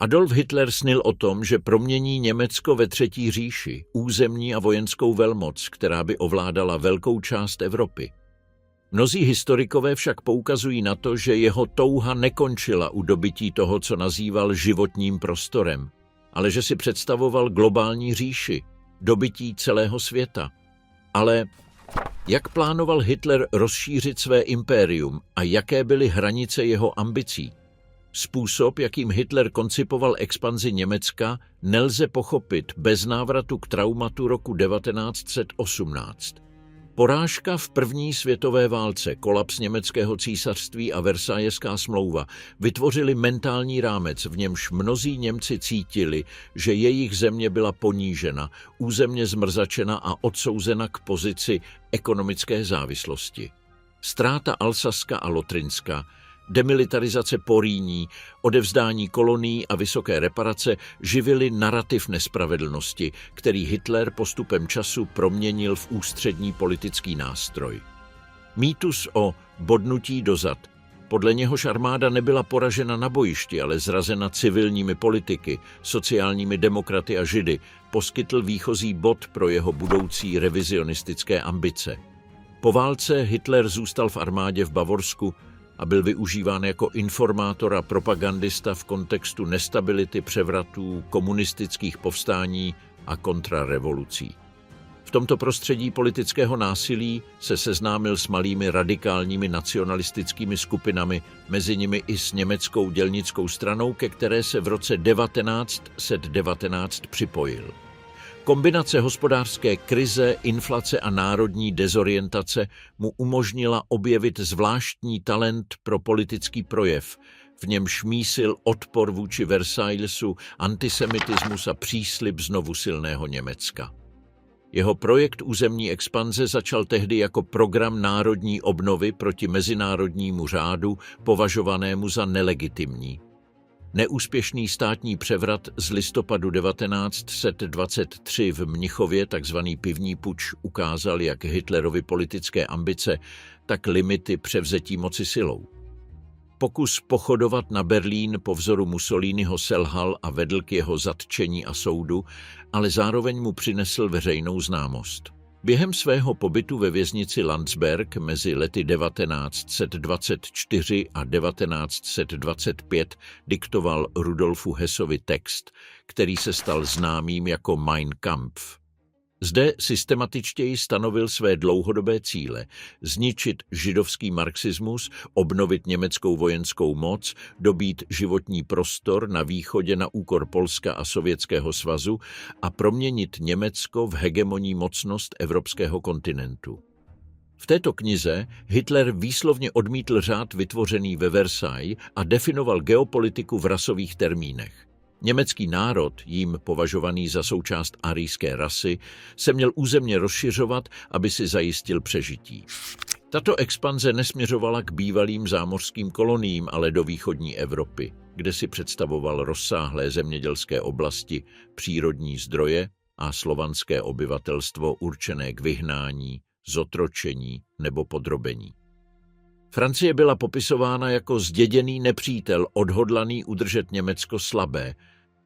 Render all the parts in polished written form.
Adolf Hitler snil o tom, že promění Německo ve třetí říši, územní a vojenskou velmoc, která by ovládala velkou část Evropy. Mnozí historikové však poukazují na to, že jeho touha nekončila u dobytí toho, co nazýval životním prostorem, ale že si představoval globální říši, dobytí celého světa. Ale jak plánoval Hitler rozšířit své impérium a jaké byly hranice jeho ambicí? Způsob, jakým Hitler koncipoval expanzi Německa, nelze pochopit bez návratu k traumatu roku 1918. Porážka v první světové válce, kolaps německého císařství a Versajská smlouva vytvořili mentální rámec, v němž mnozí Němci cítili, že jejich země byla ponížena, územně zmrzačena a odsouzena k pozici ekonomické závislosti. Ztráta Alsaska a Lotrinska, demilitarizace Porýní, odevzdání kolonií a vysoké reparace živily narrativ nespravedlnosti, který Hitler postupem času proměnil v ústřední politický nástroj. Mýtus o bodnutí dozad, podle něhož armáda nebyla poražena na bojišti, ale zrazena civilními politiky, sociálními demokraty a židy, poskytl výchozí bod pro jeho budoucí revizionistické ambice. Po válce Hitler zůstal v armádě v Bavorsku a byl využíván jako informátor a propagandista v kontextu nestability, převratů, komunistických povstání a kontrarevolucí. V tomto prostředí politického násilí se seznámil s malými radikálními nacionalistickými skupinami, mezi nimi i s německou dělnickou stranou, ke které se v roce 1919 připojil. Kombinace hospodářské krize, inflace a národní dezorientace mu umožnila objevit zvláštní talent pro politický projev, v němž mísil odpor vůči Versaillesu, antisemitismus a příslib znovu silného Německa. Jeho projekt územní expanze začal tehdy jako program národní obnovy proti mezinárodnímu řádu, považovanému za nelegitimní. Neúspěšný státní převrat z listopadu 1923 v Mnichově, takzvaný pivní puč, ukázal jak Hitlerovy politické ambice, tak limity převzetí moci silou. Pokus pochodovat na Berlín po vzoru Mussoliniho selhal a vedl k jeho zatčení a soudu, ale zároveň mu přinesl veřejnou známost. Během svého pobytu ve věznici Landsberg mezi lety 1924 a 1925 diktoval Rudolfu Hessovi text, který se stal známým jako Mein Kampf. Zde systematičtěji stanovil své dlouhodobé cíle: zničit židovský marxismus, obnovit německou vojenskou moc, dobít životní prostor na východě na úkor Polska a Sovětského svazu a proměnit Německo v hegemonní mocnost evropského kontinentu. V této knize Hitler výslovně odmítl řád vytvořený ve Versailles a definoval geopolitiku v rasových termínech. Německý národ, jím považovaný za součást arijské rasy, se měl územně rozšiřovat, aby si zajistil přežití. Tato expanze nesměřovala k bývalým zámořským koloniím, ale do východní Evropy, kde si představoval rozsáhlé zemědělské oblasti, přírodní zdroje a slovanské obyvatelstvo určené k vyhnání, zotročení nebo podrobení. Francie byla popisována jako zděděný nepřítel, odhodlaný udržet Německo slabé.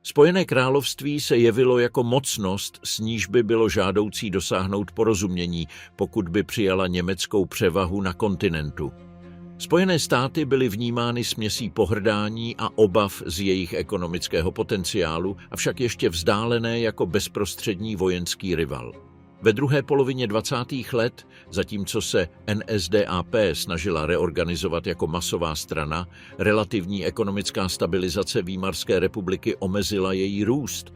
Spojené království se jevilo jako mocnost, s níž by bylo žádoucí dosáhnout porozumění, pokud by přijala německou převahu na kontinentu. Spojené státy byly vnímány směsí pohrdání a obav z jejich ekonomického potenciálu, avšak ještě vzdálené jako bezprostřední vojenský rival. Ve druhé polovině 20. let, zatímco se NSDAP snažila reorganizovat jako masová strana, relativní ekonomická stabilizace Výmarské republiky omezila její růst.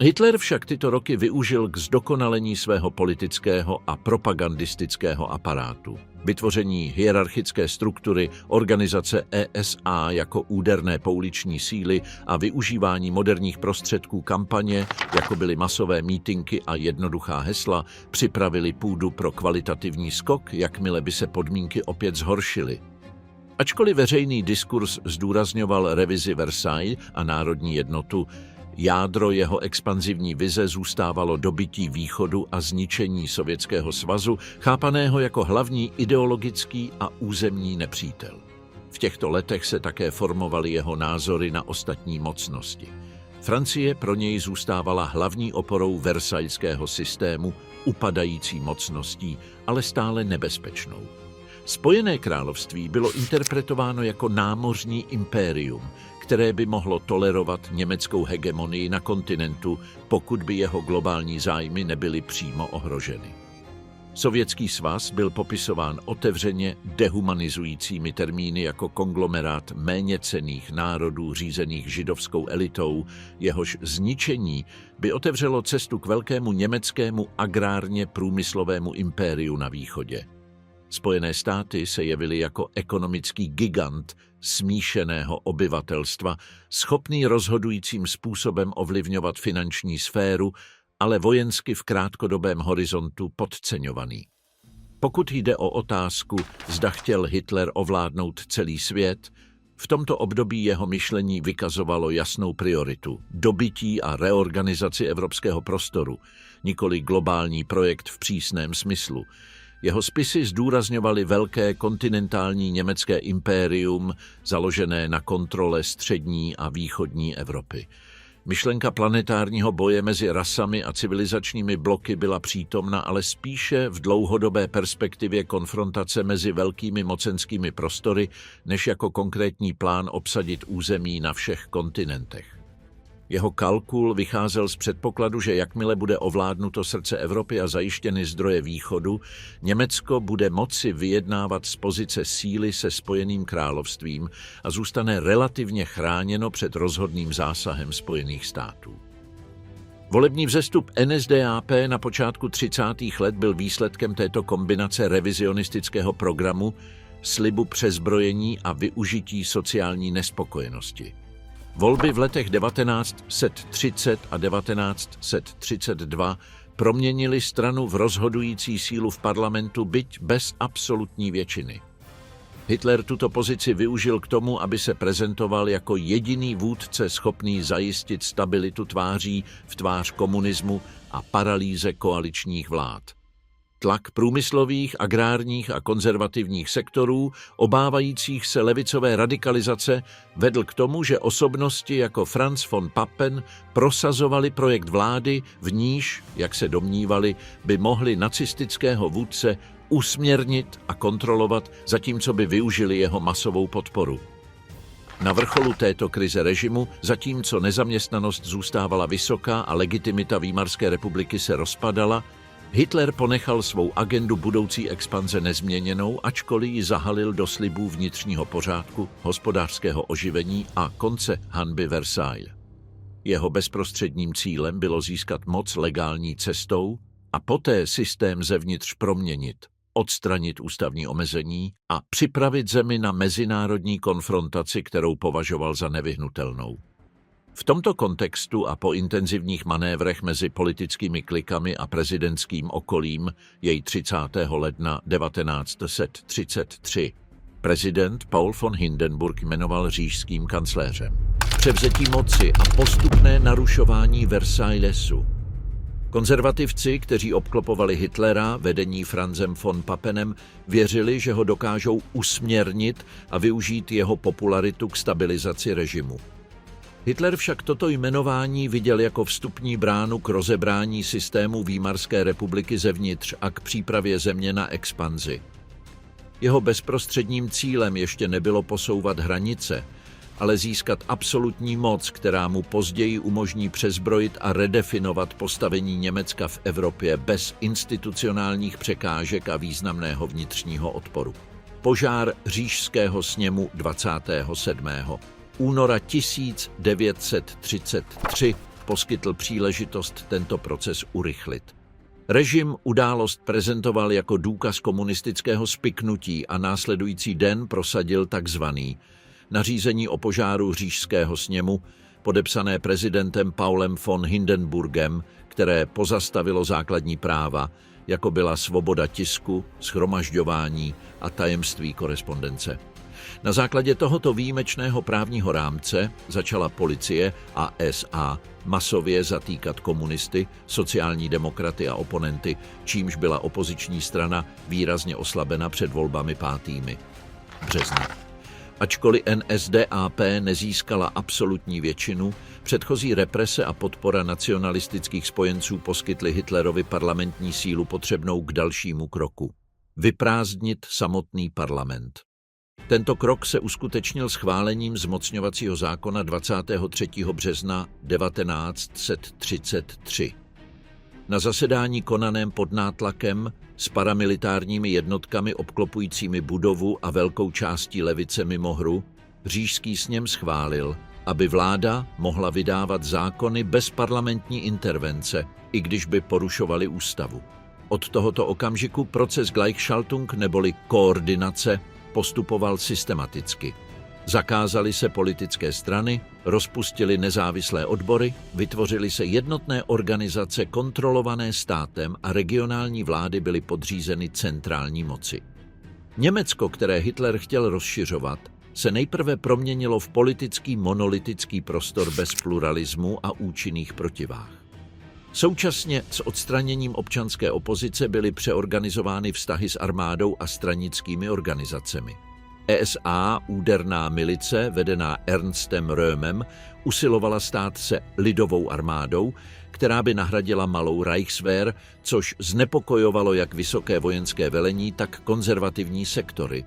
Hitler však tyto roky využil k zdokonalení svého politického a propagandistického aparátu. Vytvoření hierarchické struktury, organizace ESA jako úderné pouliční síly a využívání moderních prostředků kampaně, jako byly masové mítinky a jednoduchá hesla, připravili půdu pro kvalitativní skok, jakmile by se podmínky opět zhoršily. Ačkoliv veřejný diskurs zdůrazňoval revizi Versailles a národní jednotu, jádro jeho expanzivní vize zůstávalo dobytí východu a zničení Sovětského svazu, chápaného jako hlavní ideologický a územní nepřítel. V těchto letech se také formovaly jeho názory na ostatní mocnosti. Francie pro něj zůstávala hlavní oporou versajského systému, upadající mocností, ale stále nebezpečnou. Spojené království bylo interpretováno jako námořní impérium, které by mohlo tolerovat německou hegemonii na kontinentu, pokud by jeho globální zájmy nebyly přímo ohroženy. Sovětský svaz byl popisován otevřeně dehumanizujícími termíny jako konglomerát méněcenných národů řízených židovskou elitou, jehož zničení by otevřelo cestu k velkému německému agrárně průmyslovému impériu na východě. Spojené státy se jevily jako ekonomický gigant smíšeného obyvatelstva, schopný rozhodujícím způsobem ovlivňovat finanční sféru, ale vojensky v krátkodobém horizontu podceňovaný. Pokud jde o otázku, zda chtěl Hitler ovládnout celý svět, v tomto období jeho myšlení vykazovalo jasnou prioritu – dobytí a reorganizaci evropského prostoru, nikoli globální projekt v přísném smyslu. Jeho spisy zdůrazňovaly velké kontinentální německé impérium, založené na kontrole střední a východní Evropy. Myšlenka planetárního boje mezi rasami a civilizačními bloky byla přítomna, ale spíše v dlouhodobé perspektivě konfrontace mezi velkými mocenskými prostory, než jako konkrétní plán obsadit území na všech kontinentech. Jeho kalkul vycházel z předpokladu, že jakmile bude ovládnuto srdce Evropy a zajištěny zdroje východu, Německo bude moci vyjednávat z pozice síly se Spojeným královstvím a zůstane relativně chráněno před rozhodným zásahem Spojených států. Volební vzestup NSDAP na počátku 30. let byl výsledkem této kombinace revizionistického programu, slibu přezbrojení a využití sociální nespokojenosti. Volby v letech 1930 a 1932 proměnily stranu v rozhodující sílu v parlamentu, byť bez absolutní většiny. Hitler tuto pozici využil k tomu, aby se prezentoval jako jediný vůdce schopný zajistit stabilitu tváří v tvář komunismu a paralýze koaličních vlád. Tlak průmyslových, agrárních a konzervativních sektorů, obávajících se levicové radikalizace, vedl k tomu, že osobnosti jako Franz von Papen prosazovali projekt vlády, v níž, jak se domnívali, by mohli nacistického vůdce usměrnit a kontrolovat, zatímco by využili jeho masovou podporu. Na vrcholu této krize režimu, zatímco nezaměstnanost zůstávala vysoká a legitimita Výmarské republiky se rozpadala, Hitler ponechal svou agendu budoucí expanze nezměněnou, ačkoliv ji zahalil do slibů vnitřního pořádku, hospodářského oživení a konce hanby Versailles. Jeho bezprostředním cílem bylo získat moc legální cestou a poté systém zevnitř proměnit, odstranit ústavní omezení a připravit zemi na mezinárodní konfrontaci, kterou považoval za nevyhnutelnou. V tomto kontextu a po intenzivních manévrech mezi politickými klikami a prezidentským okolím jej 30. ledna 1933 prezident Paul von Hindenburg jmenoval říšským kancléřem. Převzetí moci a postupné narušování Versaillesu. Konzervativci, kteří obklopovali Hitlera, vedení Franzem von Papenem, věřili, že ho dokážou usměrnit a využít jeho popularitu k stabilizaci režimu. Hitler však toto jmenování viděl jako vstupní bránu k rozebrání systému Výmarské republiky zevnitř a k přípravě země na expanzi. Jeho bezprostředním cílem ještě nebylo posouvat hranice, ale získat absolutní moc, která mu později umožní přezbrojit a redefinovat postavení Německa v Evropě bez institucionálních překážek a významného vnitřního odporu. Požár Říšského sněmu 27. února 1933 poskytl příležitost tento proces urychlit. Režim událost prezentoval jako důkaz komunistického spiknutí a následující den prosadil takzvaný nařízení o požáru Říšského sněmu, podepsané prezidentem Paulem von Hindenburgem, které pozastavilo základní práva, jako byla svoboda tisku, shromažďování a tajemství korespondence. Na základě tohoto výjimečného právního rámce začala policie a SA masově zatýkat komunisty, sociální demokraty a oponenty, čímž byla opoziční strana výrazně oslabena před volbami 5. března. Ačkoliv NSDAP nezískala absolutní většinu, předchozí represe a podpora nacionalistických spojenců poskytly Hitlerovi parlamentní sílu potřebnou k dalšímu kroku – vyprázdnit samotný parlament. Tento krok se uskutečnil schválením zmocňovacího zákona 23. března 1933. Na zasedání konaném pod nátlakem s paramilitárními jednotkami obklopujícími budovu a velkou částí levice mimo hru, Říšský sněm schválil, aby vláda mohla vydávat zákony bez parlamentní intervence, i když by porušovaly ústavu. Od tohoto okamžiku proces Gleichschaltung neboli koordinace postupoval systematicky. Zakázaly se politické strany, rozpustily nezávislé odbory, vytvořily se jednotné organizace kontrolované státem a regionální vlády byly podřízeny centrální moci. Německo, které Hitler chtěl rozšiřovat, se nejprve proměnilo v politický monolitický prostor bez pluralismu a účinných protivách. Současně s odstraněním občanské opozice byly přeorganizovány vztahy s armádou a stranickými organizacemi. ESA, úderná milice, vedená Ernstem Röhmem, usilovala stát se lidovou armádou, která by nahradila malou Reichswehr, což znepokojovalo jak vysoké vojenské velení, tak konzervativní sektory.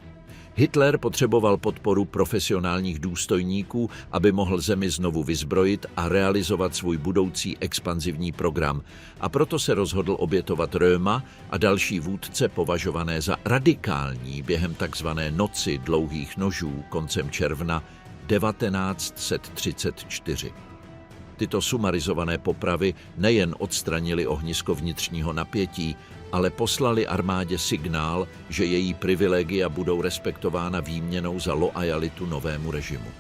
Hitler potřeboval podporu profesionálních důstojníků, aby mohl zemi znovu vyzbrojit a realizovat svůj budoucí expanzivní program, a proto se rozhodl obětovat Röhma a další vůdce považované za radikální během tzv. Noci dlouhých nožů koncem června 1934. Tyto sumarizované popravy nejen odstranily ohnisko vnitřního napětí, ale poslali armádě signál, že její privilegia budou respektována výměnou za loajalitu novému režimu.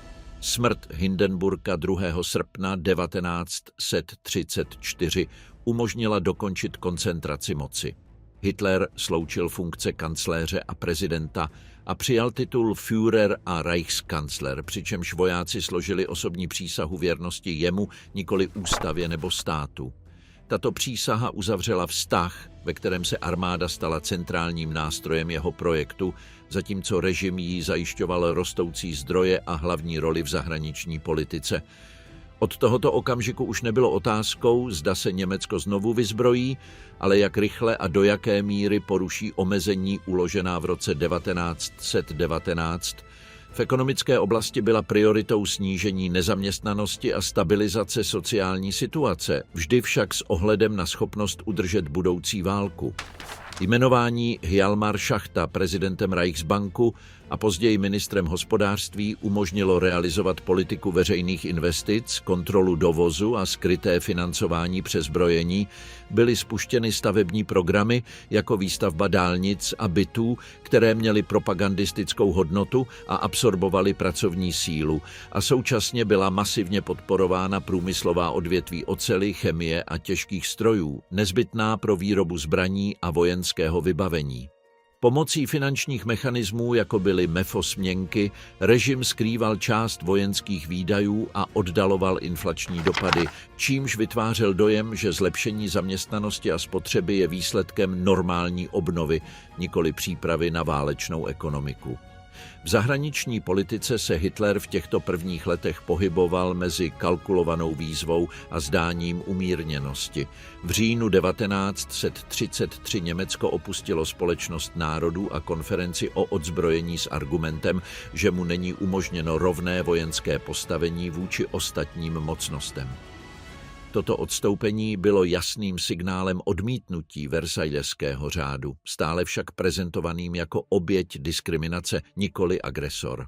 Smrt Hindenburga 2. srpna 1934 umožnila dokončit koncentraci moci. Hitler sloučil funkce kancléře a prezidenta a přijal titul Führer a Reichskanzler, přičemž vojáci složili osobní přísahu věrnosti jemu, nikoli ústavě nebo státu. Tato přísaha uzavřela vztah, ve kterém se armáda stala centrálním nástrojem jeho projektu, zatímco režim jí zajišťoval rostoucí zdroje a hlavní roli v zahraniční politice. Od tohoto okamžiku už nebylo otázkou, zda se Německo znovu vyzbrojí, ale jak rychle a do jaké míry poruší omezení uložená v roce 1919. V ekonomické oblasti byla prioritou snížení nezaměstnanosti a stabilizace sociální situace, vždy však s ohledem na schopnost udržet budoucí válku. Jmenování Hjalmar Schachta prezidentem Reichsbanku a později ministrem hospodářství umožnilo realizovat politiku veřejných investic, kontrolu dovozu a skryté financování přezbrojení, byly spuštěny stavební programy jako výstavba dálnic a bytů, které měly propagandistickou hodnotu a absorbovaly pracovní sílu, a současně byla masivně podporována průmyslová odvětví oceli, chemie a těžkých strojů, nezbytná pro výrobu zbraní a vojenského vybavení. Pomocí finančních mechanismů, jako byly mefosměnky, režim skrýval část vojenských výdajů a oddaloval inflační dopady, čímž vytvářel dojem, že zlepšení zaměstnanosti a spotřeby je výsledkem normální obnovy, nikoli přípravy na válečnou ekonomiku. V zahraniční politice se Hitler v těchto prvních letech pohyboval mezi kalkulovanou výzvou a zdáním umírněnosti. V říjnu 1933 Německo opustilo Společnost národů a konferenci o odzbrojení s argumentem, že mu není umožněno rovné vojenské postavení vůči ostatním mocnostem. Toto odstoupení bylo jasným signálem odmítnutí Versailleského řádu, stále však prezentovaným jako oběť diskriminace, nikoli agresor.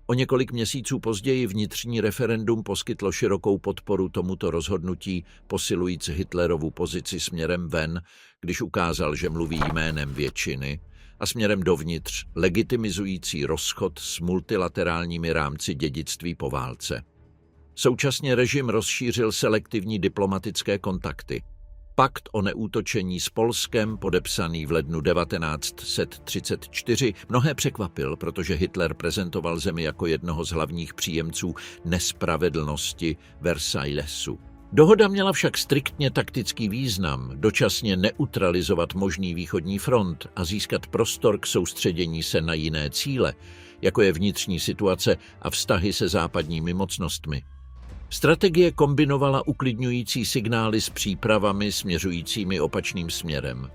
O několik měsíců později vnitřní referendum poskytlo širokou podporu tomuto rozhodnutí, posilujíc Hitlerovu pozici směrem ven, když ukázal, že mluví jménem většiny, a směrem dovnitř, legitimizující rozchod s multilaterálními rámci dědictví po válce. Současně režim rozšířil selektivní diplomatické kontakty. Pakt o neútočení s Polskem, podepsaný v lednu 1934, mnohé překvapil, protože Hitler prezentoval zemi jako jednoho z hlavních příjemců nespravedlnosti Versailesu. Dohoda měla však striktně taktický význam, dočasně neutralizovat možný východní front a získat prostor k soustředění se na jiné cíle, jako je vnitřní situace a vztahy se západními mocnostmi. Strategie kombinovala uklidňující signály s přípravami směřujícími opačným směrem.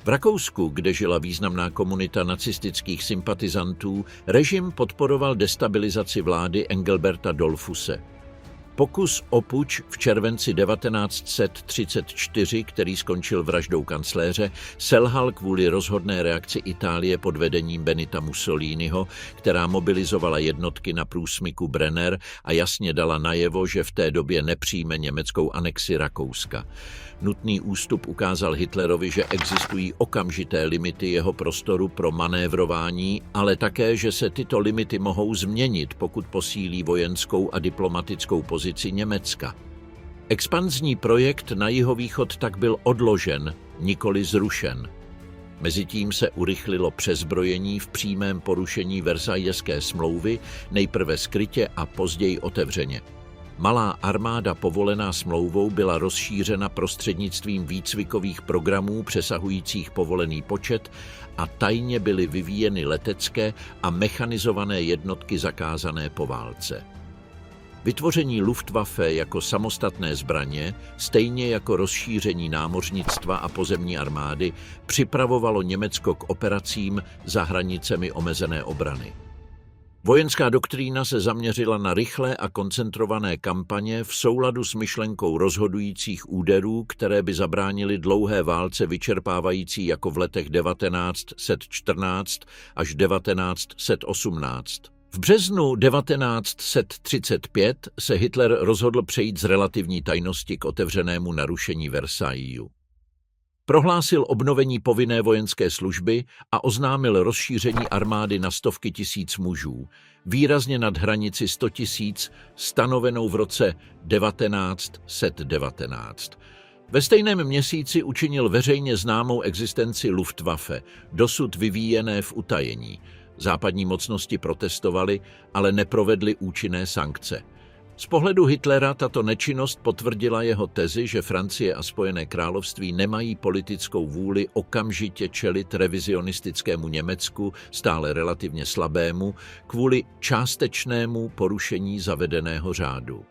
V Rakousku, kde žila významná komunita nacistických sympatizantů, režim podporoval destabilizaci vlády Engelberta Dollfusse. Pokus o puč v červenci 1934, který skončil vraždou kancléře, selhal kvůli rozhodné reakci Itálie pod vedením Benita Mussoliniho, která mobilizovala jednotky na průsmyku Brenner a jasně dala najevo, že v té době nepřijme německou anexi Rakouska. Nutný ústup ukázal Hitlerovi, že existují okamžité limity jeho prostoru pro manévrování, ale také, že se tyto limity mohou změnit, pokud posílí vojenskou a diplomatickou pozici Německa. Expanzní projekt na jihovýchod tak byl odložen, nikoli zrušen. Mezitím se urychlilo přezbrojení v přímém porušení Versajské smlouvy, nejprve skrytě a později otevřeně. Malá armáda povolená smlouvou byla rozšířena prostřednictvím výcvikových programů přesahujících povolený počet a tajně byly vyvíjeny letecké a mechanizované jednotky zakázané po válce. Vytvoření Luftwaffe jako samostatné zbraně, stejně jako rozšíření námořnictva a pozemní armády, připravovalo Německo k operacím za hranicemi omezené obrany. Vojenská doktrína se zaměřila na rychlé a koncentrované kampaně v souladu s myšlenkou rozhodujících úderů, které by zabránily dlouhé válce vyčerpávající jako v letech 1914 až 1918. V březnu 1935 se Hitler rozhodl přejít z relativní tajnosti k otevřenému narušení Versaillesů. Prohlásil obnovení povinné vojenské služby a oznámil rozšíření armády na stovky tisíc mužů, výrazně nad hranici 100 000, stanovenou v roce 1919. Ve stejném měsíci učinil veřejně známou existenci Luftwaffe, dosud vyvíjené v utajení. Západní mocnosti protestovaly, ale neprovedly účinné sankce. Z pohledu Hitlera tato nečinnost potvrdila jeho tezi, že Francie a Spojené království nemají politickou vůli okamžitě čelit revizionistickému Německu, stále relativně slabému, kvůli částečnému porušení zavedeného řádu.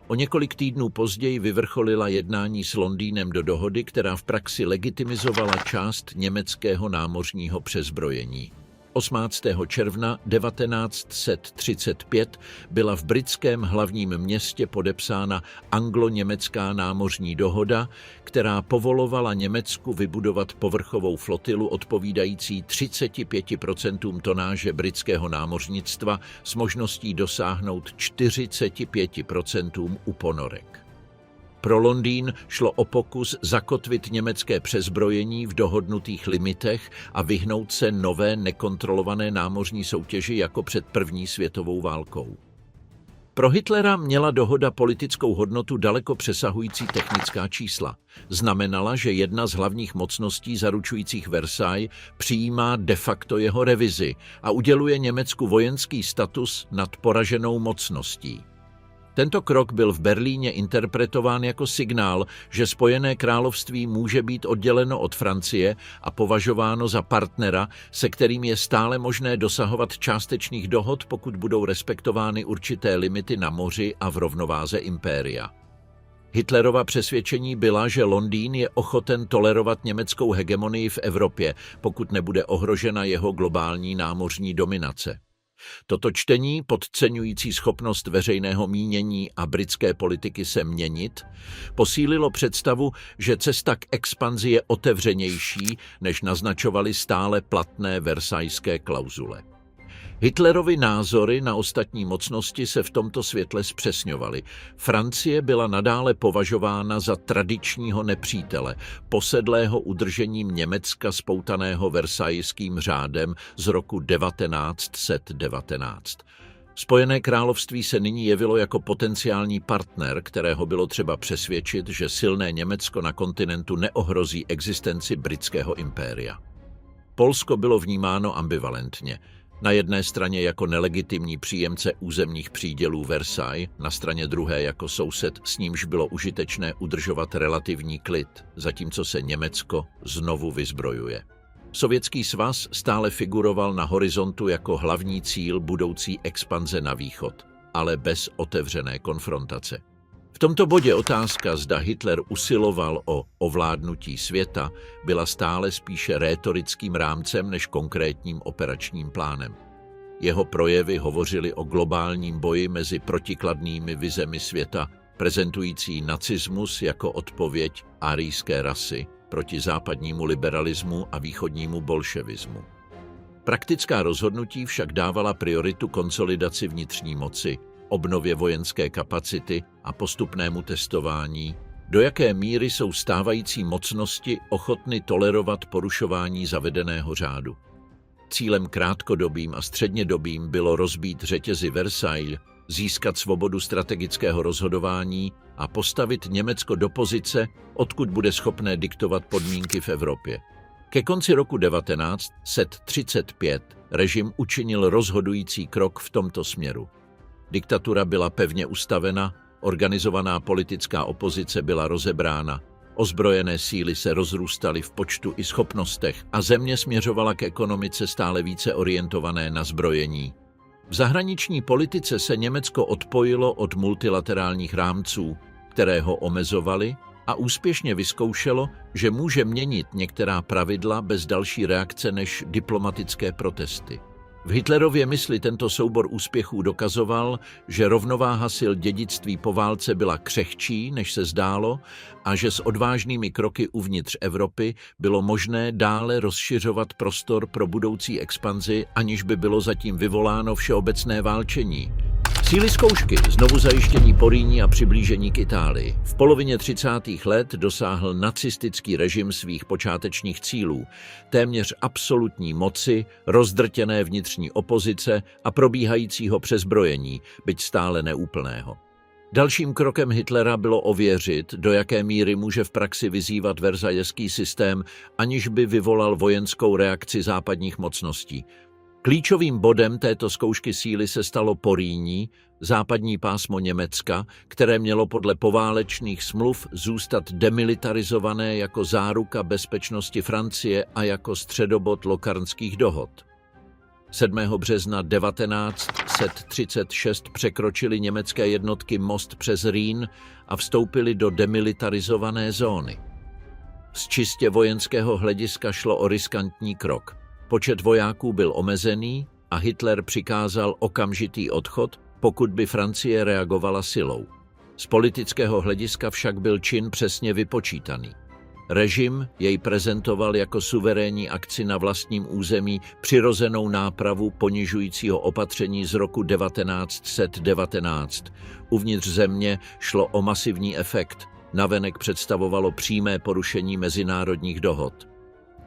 O několik týdnů později vyvrcholila jednání s Londýnem do dohody, která v praxi legitimizovala část německého námořního přezbrojení. 18. června 1935 byla v britském hlavním městě podepsána anglo-německá námořní dohoda, která povolovala Německu vybudovat povrchovou flotilu odpovídající 35% tonáže britského námořnictva s možností dosáhnout 45% u ponorek. Pro Londýn šlo o pokus zakotvit německé přezbrojení v dohodnutých limitech a vyhnout se nové nekontrolované námořní soutěži jako před první světovou válkou. Pro Hitlera měla dohoda politickou hodnotu daleko přesahující technická čísla. Znamenala, že jedna z hlavních mocností zaručujících Versailles přijímá de facto jeho revizi a uděluje Německu vojenský status nad poraženou mocností. Tento krok byl v Berlíně interpretován jako signál, že Spojené království může být odděleno od Francie a považováno za partnera, se kterým je stále možné dosahovat částečných dohod, pokud budou respektovány určité limity na moři a v rovnováze impéria. Hitlerova přesvědčení byla, že Londýn je ochoten tolerovat německou hegemonii v Evropě, pokud nebude ohrožena jeho globální námořní dominace. Toto čtení, podceňující schopnost veřejného mínění a britské politiky se měnit, posílilo představu, že cesta k expanzi je otevřenější, než naznačovaly stále platné versajské klauzule. Hitlerovy názory na ostatní mocnosti se v tomto světle zpřesňovaly. Francie byla nadále považována za tradičního nepřítele, posedlého udržením Německa spoutaného versajským řádem z roku 1919. Spojené království se nyní jevilo jako potenciální partner, kterého bylo třeba přesvědčit, že silné Německo na kontinentu neohrozí existenci britského impéria. Polsko bylo vnímáno ambivalentně. Na jedné straně jako nelegitimní příjemce územních přídělů Versailles, na straně druhé jako soused, s nímž bylo užitečné udržovat relativní klid, zatímco se Německo znovu vyzbrojuje. Sovětský svaz stále figuroval na horizontu jako hlavní cíl budoucí expanze na východ, ale bez otevřené konfrontace. V tomto bodě otázka, zda Hitler usiloval o ovládnutí světa, byla stále spíše rétorickým rámcem než konkrétním operačním plánem. Jeho projevy hovořily o globálním boji mezi protikladnými vizemi světa, prezentující nacismus jako odpověď árijské rasy proti západnímu liberalismu a východnímu bolševismu. Praktická rozhodnutí však dávala prioritu konsolidaci vnitřní moci, obnově vojenské kapacity a postupnému testování, do jaké míry jsou stávající mocnosti ochotny tolerovat porušování zavedeného řádu. Cílem krátkodobým a střednědobým bylo rozbít řetězy Versailles, získat svobodu strategického rozhodování a postavit Německo do pozice, odkud bude schopné diktovat podmínky v Evropě. Ke konci roku 1935 režim učinil rozhodující krok v tomto směru. Diktatura byla pevně ustavena, organizovaná politická opozice byla rozebrána, ozbrojené síly se rozrůstaly v počtu i schopnostech a země směřovala k ekonomice stále více orientované na zbrojení. V zahraniční politice se Německo odpojilo od multilaterálních rámců, které ho omezovaly, a úspěšně vyzkoušelo, že může měnit některá pravidla bez další reakce než diplomatické protesty. V Hitlerově mysli tento soubor úspěchů dokazoval, že rovnováha sil dědictví po válce byla křehčí, než se zdálo, a že s odvážnými kroky uvnitř Evropy bylo možné dále rozšiřovat prostor pro budoucí expanzi, aniž by bylo zatím vyvoláno všeobecné válčení. Síly zkoušky, znovu zajištění Porýní a přiblížení k Itálii. V polovině 30. let dosáhl nacistický režim svých počátečních cílů, téměř absolutní moci, rozdrtěné vnitřní opozice a probíhajícího přezbrojení, byť stále neúplného. Dalším krokem Hitlera bylo ověřit, do jaké míry může v praxi vyzývat versajeský systém, aniž by vyvolal vojenskou reakci západních mocností. Klíčovým bodem této zkoušky síly se stalo Porýní, západní pásmo Německa, které mělo podle poválečných smluv zůstat demilitarizované jako záruka bezpečnosti Francie a jako středobod Locarnských dohod. 7. března 1936 překročily německé jednotky most přes Rýn a vstoupily do demilitarizované zóny. Z čistě vojenského hlediska šlo o riskantní krok. Počet vojáků byl omezený a Hitler přikázal okamžitý odchod, pokud by Francie reagovala silou. Z politického hlediska však byl čin přesně vypočítaný. Režim jej prezentoval jako suverénní akci na vlastním území, přirozenou nápravu ponižujícího opatření z roku 1919. Uvnitř země šlo o masivní efekt, navenek představovalo přímé porušení mezinárodních dohod.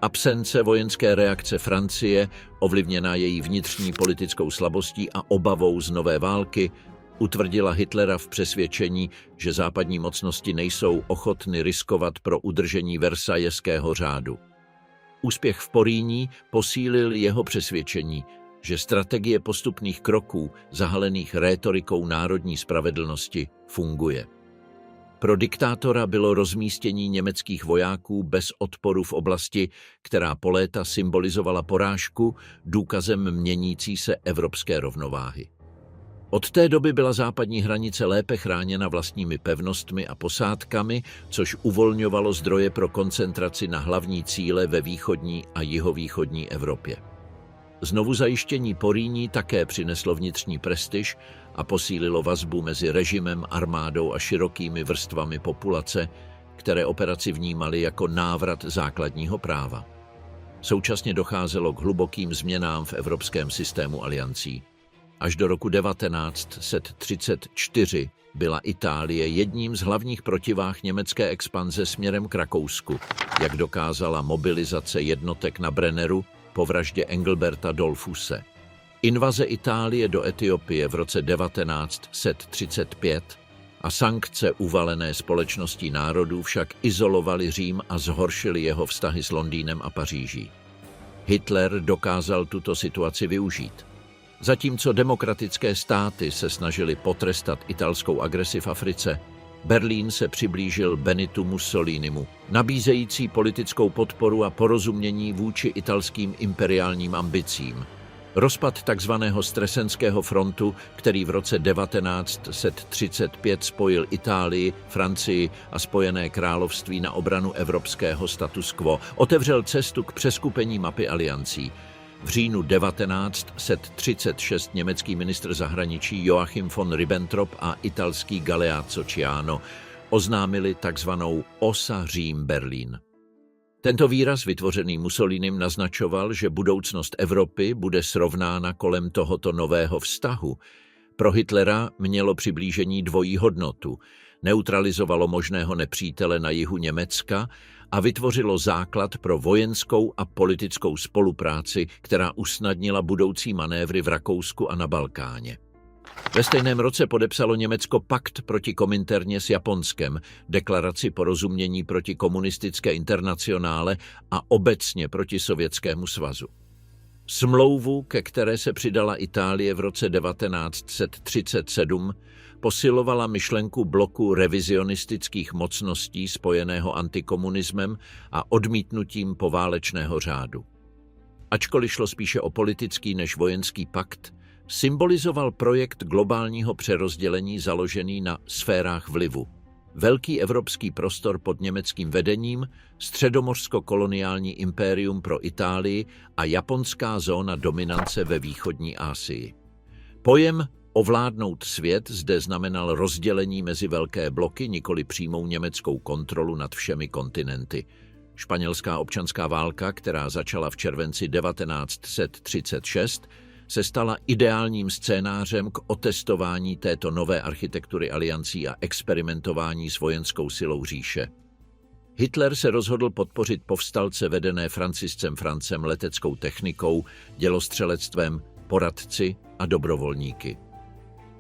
Absence vojenské reakce Francie, ovlivněná její vnitřní politickou slabostí a obavou z nové války, utvrdila Hitlera v přesvědčení, že západní mocnosti nejsou ochotny riskovat pro udržení versajeského řádu. Úspěch v Porýní posílil jeho přesvědčení, že strategie postupných kroků, zahalených rétorikou národní spravedlnosti, funguje. Pro diktátora bylo rozmístění německých vojáků bez odporu v oblasti, která po léta symbolizovala porážku, důkazem měnící se evropské rovnováhy. Od té doby byla západní hranice lépe chráněna vlastními pevnostmi a posádkami, což uvolňovalo zdroje pro koncentraci na hlavní cíle ve východní a jihovýchodní Evropě. Znovu zajištění Porýní také přineslo vnitřní prestiž a posílilo vazbu mezi režimem, armádou a širokými vrstvami populace, které operaci vnímaly jako návrat základního práva. Současně docházelo k hlubokým změnám v evropském systému aliancí. Až do roku 1934 byla Itálie jedním z hlavních protiváh německé expanze směrem k Rakousku, jak dokázala mobilizace jednotek na Brenneru po vraždě Engelberta Dollfusse. Invaze Itálie do Etiopie v roce 1935 a sankce uvalené společností národů však izolovaly Řím a zhoršily jeho vztahy s Londýnem a Paříží. Hitler dokázal tuto situaci využít. Zatímco demokratické státy se snažily potrestat italskou agresi v Africe, Berlín se přiblížil Benitu Mussolinimu, nabízející politickou podporu a porozumění vůči italským imperiálním ambicím. Rozpad tzv. Stresenského frontu, který v roce 1935 spojil Itálii, Francii a Spojené království na obranu evropského status quo, otevřel cestu k přeskupení mapy aliancí. V říjnu 1936 německý ministr zahraničí Joachim von Ribbentrop a italský Galeazzo Ciano oznámili takzvanou Osa Řím-Berlín. Tento výraz, vytvořený Mussolinim, naznačoval, že budoucnost Evropy bude srovnána kolem tohoto nového vztahu. Pro Hitlera mělo přiblížení dvojí hodnotu, neutralizovalo možného nepřítele na jihu Německa a vytvořilo základ pro vojenskou a politickou spolupráci, která usnadnila budoucí manévry v Rakousku a na Balkáně. Ve stejném roce podepsalo Německo pakt proti Kominterně s Japonskem, deklaraci porozumění proti komunistické internacionále a obecně proti Sovětskému svazu. Smlouvu, ke které se přidala Itálie v roce 1937, posilovala myšlenku bloku revizionistických mocností spojeného antikomunismem a odmítnutím poválečného řádu. Ačkoliv šlo spíše o politický než vojenský pakt, symbolizoval projekt globálního přerozdělení založený na sférách vlivu. Velký evropský prostor pod německým vedením, středomořsko-koloniální impérium pro Itálii a japonská zóna dominance ve východní Asii. Pojem ovládnout svět zde znamenal rozdělení mezi velké bloky, nikoli přímou německou kontrolu nad všemi kontinenty. Španělská občanská válka, která začala v červenci 1936, se stala ideálním scénářem k otestování této nové architektury aliancí a experimentování s vojenskou silou říše. Hitler se rozhodl podpořit povstalce vedené Franciscem Francem leteckou technikou, dělostřelectvem, poradci a dobrovolníky.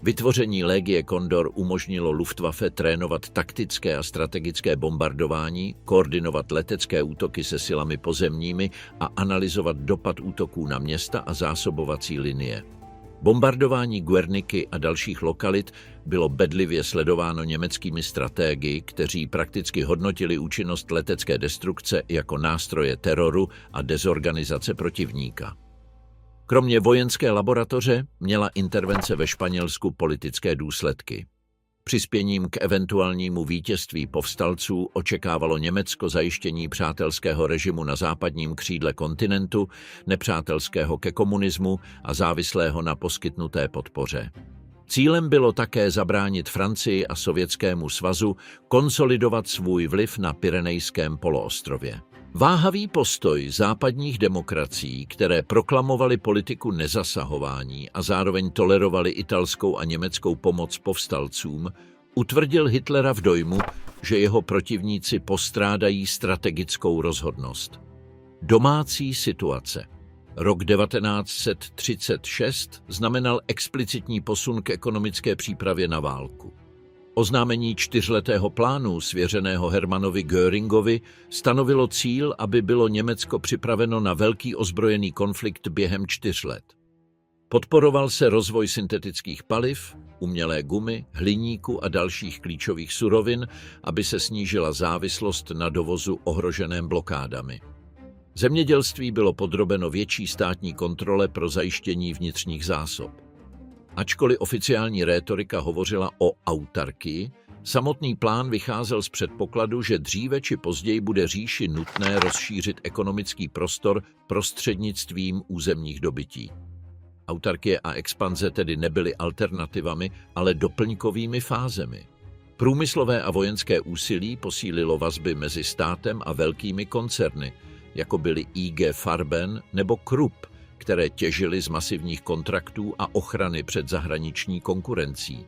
Vytvoření Légie Condor umožnilo Luftwaffe trénovat taktické a strategické bombardování, koordinovat letecké útoky se silami pozemními a analyzovat dopad útoků na města a zásobovací linie. Bombardování Guerniky a dalších lokalit bylo bedlivě sledováno německými stratégy, kteří prakticky hodnotili účinnost letecké destrukce jako nástroje teroru a dezorganizace protivníka. Kromě vojenské laboratoře měla intervence ve Španělsku politické důsledky. Přispěním k eventuálnímu vítězství povstalců očekávalo Německo zajištění přátelského režimu na západním křídle kontinentu, nepřátelského ke komunismu a závislého na poskytnuté podpoře. Cílem bylo také zabránit Francii a Sovětskému svazu konsolidovat svůj vliv na Pyrenejském poloostrově. Váhavý postoj západních demokracií, které proklamovaly politiku nezasahování a zároveň tolerovaly italskou a německou pomoc povstalcům, utvrdil Hitlera v dojmu, že jeho protivníci postrádají strategickou rozhodnost. Domácí situace. Rok 1936 znamenal explicitní posun k ekonomické přípravě na válku. Oznámení 4letého plánu svěřeného Hermannovi Göringovi stanovilo cíl, aby bylo Německo připraveno na velký ozbrojený konflikt během 4 let. Podporoval se rozvoj syntetických paliv, umělé gumy, hliníku a dalších klíčových surovin, aby se snížila závislost na dovozu ohroženém blokádami. Zemědělství bylo podrobeno větší státní kontrole pro zajištění vnitřních zásob. Ačkoliv oficiální rétorika hovořila o autarkii, samotný plán vycházel z předpokladu, že dříve či později bude říši nutné rozšířit ekonomický prostor prostřednictvím územních dobytí. Autarkie a expanze tedy nebyly alternativami, ale doplňkovými fázemi. Průmyslové a vojenské úsilí posílilo vazby mezi státem a velkými koncerny, jako byly IG Farben nebo Krupp, které těžily z masivních kontraktů a ochrany před zahraniční konkurencí.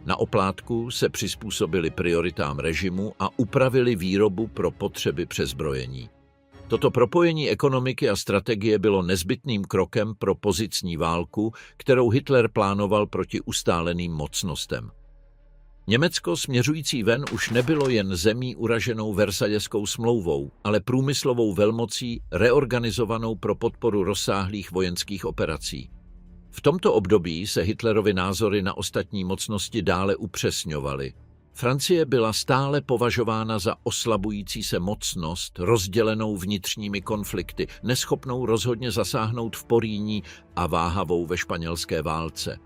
Na oplátku se přizpůsobili prioritám režimu a upravili výrobu pro potřeby přezbrojení. Toto propojení ekonomiky a strategie bylo nezbytným krokem pro pozicní válku, kterou Hitler plánoval proti ustáleným mocnostem. Německo směřující ven už nebylo jen zemí uraženou Versailleskou smlouvou, ale průmyslovou velmocí reorganizovanou pro podporu rozsáhlých vojenských operací. V tomto období se Hitlerovy názory na ostatní mocnosti dále upřesňovaly. Francie byla stále považována za oslabující se mocnost, rozdělenou vnitřními konflikty, neschopnou rozhodně zasáhnout v Porýní a váhavou ve španělské válce.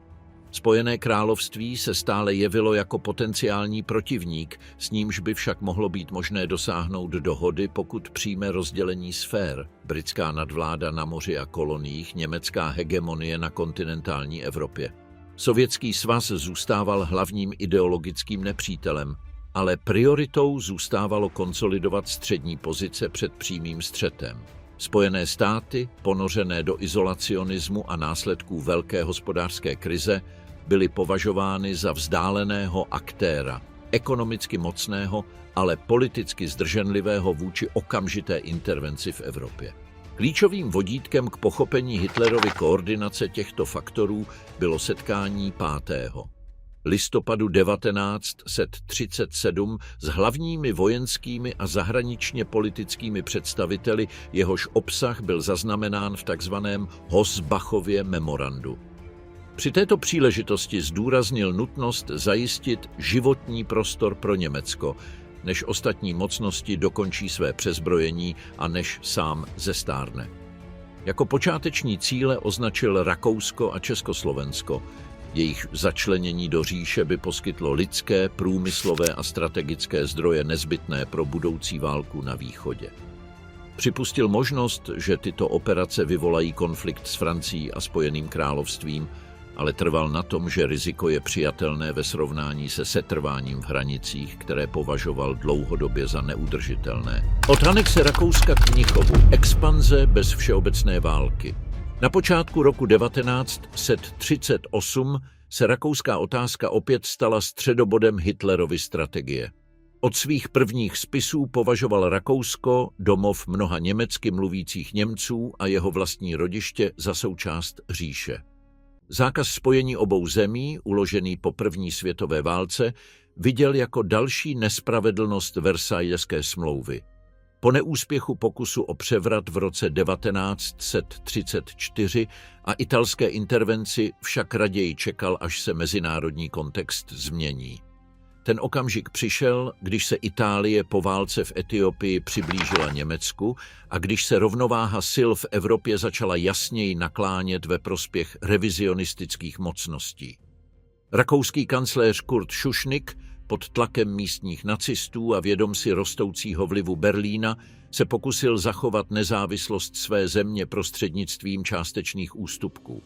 Spojené království se stále jevilo jako potenciální protivník, s nímž by však mohlo být možné dosáhnout dohody, pokud přijme rozdělení sfér, britská nadvláda na moři a koloniích, německá hegemonie na kontinentální Evropě. Sovětský svaz zůstával hlavním ideologickým nepřítelem, ale prioritou zůstávalo konsolidovat střední pozice před přímým střetem. Spojené státy, ponořené do izolacionismu a následků velké hospodářské krize, byly považovány za vzdáleného aktéra, ekonomicky mocného, ale politicky zdrženlivého vůči okamžité intervenci v Evropě. Klíčovým vodítkem k pochopení Hitlerovy koordinace těchto faktorů bylo setkání 5. listopadu 1937 s hlavními vojenskými a zahraničně politickými představiteli, jehož obsah byl zaznamenán v takzvaném Hosbachově memorandu. Při této příležitosti zdůraznil nutnost zajistit životní prostor pro Německo, než ostatní mocnosti dokončí své přezbrojení a než sám zestárne. Jako počáteční cíle označil Rakousko a Československo. Jejich začlenění do říše by poskytlo lidské, průmyslové a strategické zdroje nezbytné pro budoucí válku na východě. Připustil možnost, že tyto operace vyvolají konflikt s Francií a Spojeným královstvím, ale trval na tom, že riziko je přijatelné ve srovnání se setrváním v hranicích, které považoval dlouhodobě za neudržitelné. Od anexe Rakouska k Mnichovu, expanze bez všeobecné války. Na počátku roku 1938 se rakouská otázka opět stala středobodem Hitlerovy strategie. Od svých prvních spisů považoval Rakousko, domov mnoha německy mluvících Němců a jeho vlastní rodiště, za součást říše. Zákaz spojení obou zemí, uložený po první světové válce, viděl jako další nespravedlnost Versailleské smlouvy. Po neúspěchu pokusu o převrat v roce 1934 a italské intervenci však raději čekal, až se mezinárodní kontext změní. Ten okamžik přišel, když se Itálie po válce v Etiopii přiblížila Německu a když se rovnováha sil v Evropě začala jasněji naklánět ve prospěch revizionistických mocností. Rakouský kancléř Kurt Schuschnigg pod tlakem místních nacistů a vědom si rostoucího vlivu Berlína se pokusil zachovat nezávislost své země prostřednictvím částečných ústupků.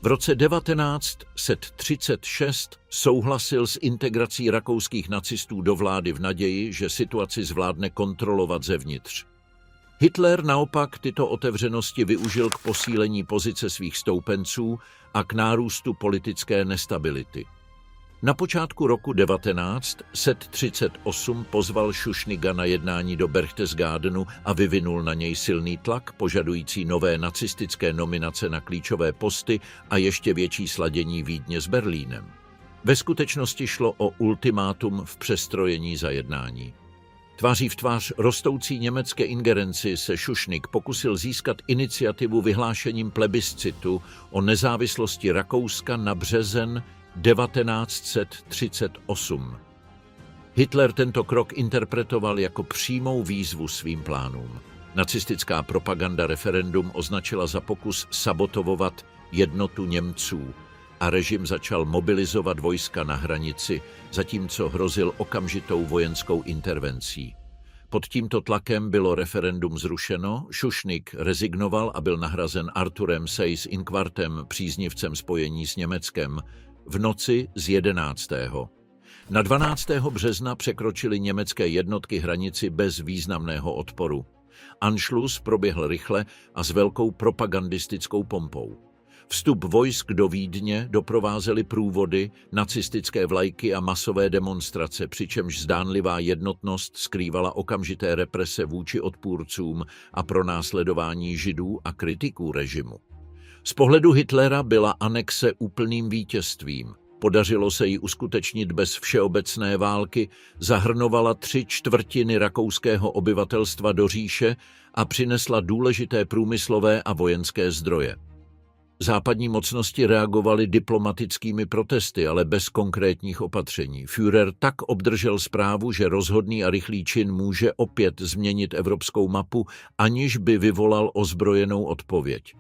V roce 1936 souhlasil s integrací rakouských nacistů do vlády v naději, že situaci zvládne kontrolovat zevnitř. Hitler naopak tyto otevřenosti využil k posílení pozice svých stoupenců a k nárůstu politické nestability. Na počátku roku 1938 pozval Schuschnigga na jednání do Berchtesgadenu a vyvinul na něj silný tlak, požadující nové nacistické nominace na klíčové posty a ještě větší sladění Vídně s Berlínem. Ve skutečnosti šlo o ultimátum v přestrojení za jednání. Tváří v tvář rostoucí německé ingerenci se Schuschnigg pokusil získat iniciativu vyhlášením plebiscitu o nezávislosti Rakouska na březen 1938. Hitler tento krok interpretoval jako přímou výzvu svým plánům. Nacistická propaganda referendum označila za pokus sabotovovat jednotu Němců a režim začal mobilizovat vojska na hranici, zatímco hrozil okamžitou vojenskou intervencí. Pod tímto tlakem bylo referendum zrušeno, Schuschnigg rezignoval a byl nahrazen Arthurem Seyss-Inquartem, příznivcem spojení s Německem, v noci z 11. Na 12. března překročily německé jednotky hranici bez významného odporu. Anschluss proběhl rychle a s velkou propagandistickou pompou. Vstup vojsk do Vídně doprovázely průvody, nacistické vlajky a masové demonstrace, přičemž zdánlivá jednotnost skrývala okamžité represe vůči odpůrcům a pronásledování Židů a kritiků režimu. Z pohledu Hitlera byla anexe úplným vítězstvím. Podařilo se jí uskutečnit bez všeobecné války, zahrnovala 3/4 rakouského obyvatelstva do říše a přinesla důležité průmyslové a vojenské zdroje. Západní mocnosti reagovaly diplomatickými protesty, ale bez konkrétních opatření. Führer tak obdržel zprávu, že rozhodný a rychlý čin může opět změnit evropskou mapu, aniž by vyvolal ozbrojenou odpověď.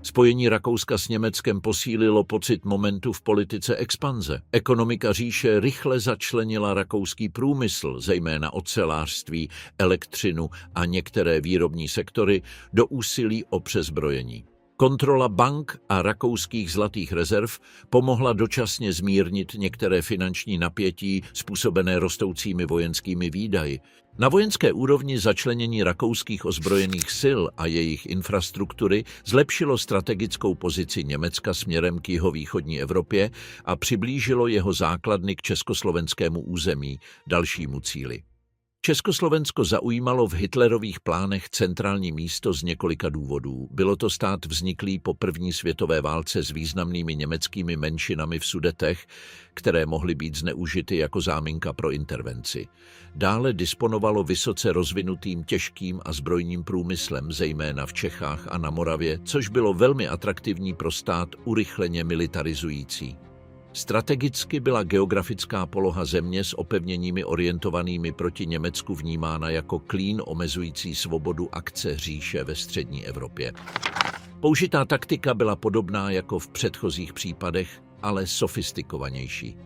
Spojení Rakouska s Německem posílilo pocit momentu v politice expanze. Ekonomika říše rychle začlenila rakouský průmysl, zejména ocelářství, elektřinu a některé výrobní sektory, do úsilí o přezbrojení. Kontrola bank a rakouských zlatých rezerv pomohla dočasně zmírnit některé finanční napětí způsobené rostoucími vojenskými výdaji. Na vojenské úrovni začlenění rakouských ozbrojených sil a jejich infrastruktury zlepšilo strategickou pozici Německa směrem k jihovýchodní Evropě a přiblížilo jeho základny k československému území, dalšímu cíli. Československo zaujímalo v Hitlerových plánech centrální místo z několika důvodů. Bylo to stát vzniklý po první světové válce s významnými německými menšinami v Sudetech, které mohly být zneužity jako záminka pro intervenci. Dále disponovalo vysoce rozvinutým těžkým a zbrojním průmyslem, zejména v Čechách a na Moravě, což bylo velmi atraktivní pro stát urychleně militarizující. Strategicky byla geografická poloha země s opevněními orientovanými proti Německu vnímána jako klín omezující svobodu akce říše ve střední Evropě. Použitá taktika byla podobná jako v předchozích případech, ale sofistikovanější.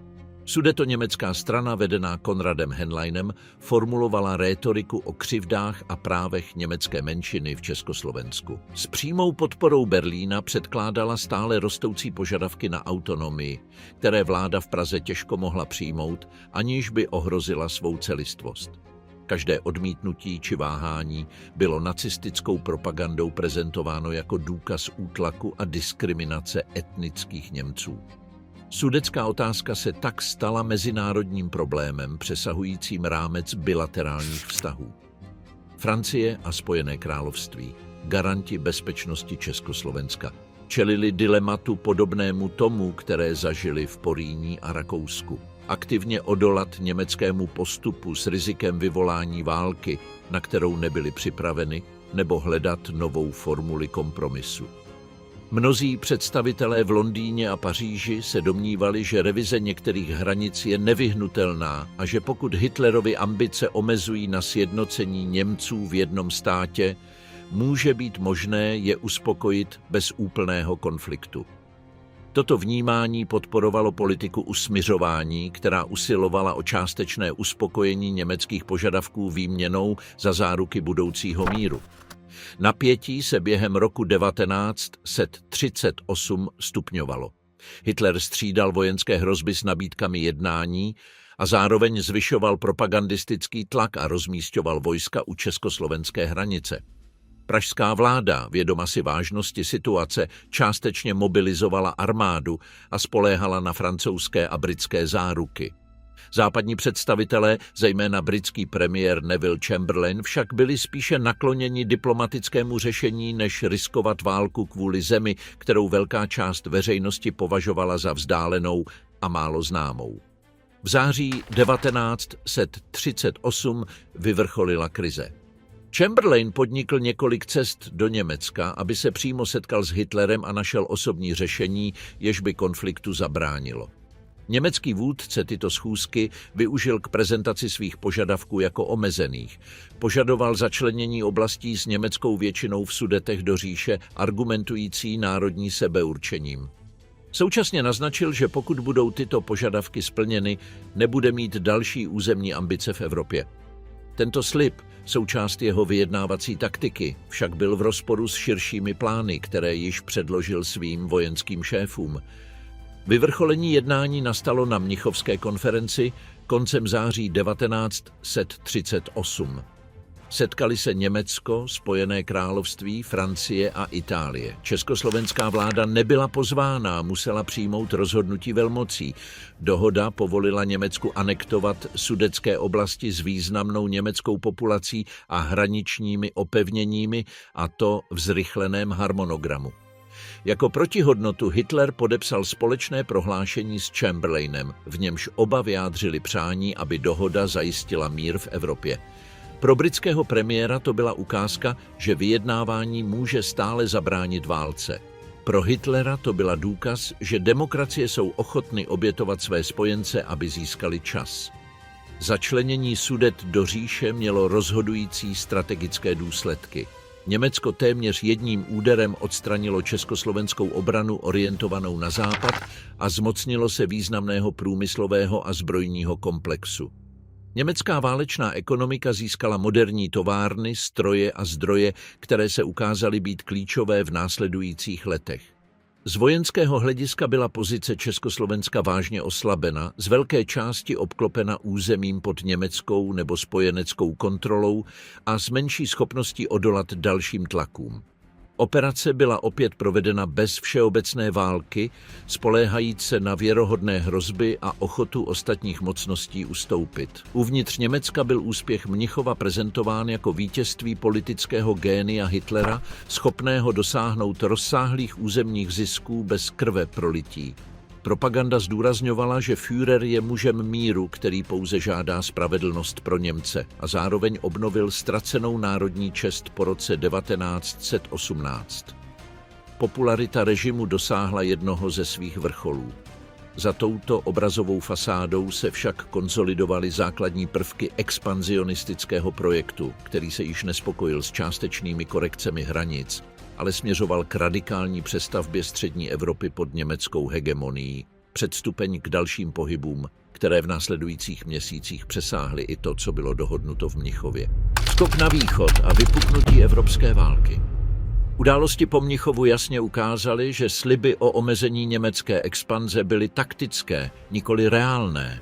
Sudetoněmecká strana vedená Konradem Henleinem formulovala rétoriku o křivdách a právech německé menšiny v Československu. S přímou podporou Berlína předkládala stále rostoucí požadavky na autonomii, které vláda v Praze těžko mohla přijmout, aniž by ohrozila svou celistvost. Každé odmítnutí či váhání bylo nacistickou propagandou prezentováno jako důkaz útlaku a diskriminace etnických Němců. Sudetská otázka se tak stala mezinárodním problémem přesahujícím rámec bilaterálních vztahů. Francie a Spojené království, garanti bezpečnosti Československa, čelili dilematu podobnému tomu, které zažili v Porýní a Rakousku. Aktivně odolat německému postupu s rizikem vyvolání války, na kterou nebyli připraveni, nebo hledat novou formuli kompromisu. Mnozí představitelé v Londýně a Paříži se domnívali, že revize některých hranic je nevyhnutelná a že pokud Hitlerovy ambice omezují na sjednocení Němců v jednom státě, může být možné je uspokojit bez úplného konfliktu. Toto vnímání podporovalo politiku usmiřování, která usilovala o částečné uspokojení německých požadavků výměnou za záruky budoucího míru. Napětí se během roku 1938 stupňovalo. Hitler střídal vojenské hrozby s nabídkami jednání a zároveň zvyšoval propagandistický tlak a rozmísťoval vojska u československé hranice. Pražská vláda, vědoma si vážnosti situace, částečně mobilizovala armádu a spoléhala na francouzské a britské záruky. Západní představitelé, zejména britský premiér Neville Chamberlain, však byli spíše nakloněni diplomatickému řešení, než riskovat válku kvůli zemi, kterou velká část veřejnosti považovala za vzdálenou a málo známou. V září 1938 vyvrcholila krize. Chamberlain podnikl několik cest do Německa, aby se přímo setkal s Hitlerem a našel osobní řešení, jež by konfliktu zabránilo. Německý vůdce tyto schůzky využil k prezentaci svých požadavků jako omezených. Požadoval začlenění oblastí s německou většinou v Sudetech do říše, argumentující národní sebeurčením. Současně naznačil, že pokud budou tyto požadavky splněny, nebude mít další územní ambice v Evropě. Tento slib, součást jeho vyjednávací taktiky, však byl v rozporu s širšími plány, které již předložil svým vojenským šéfům. Vyvrcholení jednání nastalo na Mnichovské konferenci koncem září 1938. Setkali se Německo, Spojené království, Francie a Itálie. Československá vláda nebyla pozvána, musela přijmout rozhodnutí velmocí. Dohoda povolila Německu anektovat sudetské oblasti s významnou německou populací a hraničními opevněními, a to v zrychleném harmonogramu. Jako protihodnotu Hitler podepsal společné prohlášení s Chamberlainem, v němž oba vyjádřili přání, aby dohoda zajistila mír v Evropě. Pro britského premiéra to byla ukázka, že vyjednávání může stále zabránit válce. Pro Hitlera to byla důkaz, že demokracie jsou ochotny obětovat své spojence, aby získali čas. Začlenění Sudet do říše mělo rozhodující strategické důsledky. Německo téměř jedním úderem odstranilo československou obranu orientovanou na západ a zmocnilo se významného průmyslového a zbrojního komplexu. Německá válečná ekonomika získala moderní továrny, stroje a zdroje, které se ukázaly být klíčové v následujících letech. Z vojenského hlediska byla pozice Československa vážně oslabena, z velké části obklopena územím pod německou nebo spojeneckou kontrolou a s menší schopností odolat dalším tlakům. Operace byla opět provedena bez všeobecné války, spoléhajíc se na věrohodné hrozby a ochotu ostatních mocností ustoupit. Uvnitř Německa byl úspěch Mnichova prezentován jako vítězství politického génia Hitlera, schopného dosáhnout rozsáhlých územních zisků bez krve prolití. Propaganda zdůrazňovala, že Führer je mužem míru, který pouze žádá spravedlnost pro Němce, a zároveň obnovil ztracenou národní čest po roce 1918. Popularita režimu dosáhla jednoho ze svých vrcholů. Za touto obrazovou fasádou se však konsolidovaly základní prvky expanzionistického projektu, který se již nespokojil s částečnými korekcemi hranic, ale směřoval k radikální přestavbě střední Evropy pod německou hegemonií, předstupeň k dalším pohybům, které v následujících měsících přesáhly i to, co bylo dohodnuto v Mnichově. Skok na východ a vypuknutí evropské války. Události po Mnichovu jasně ukázaly, že sliby o omezení německé expanze byly taktické, nikoli reálné.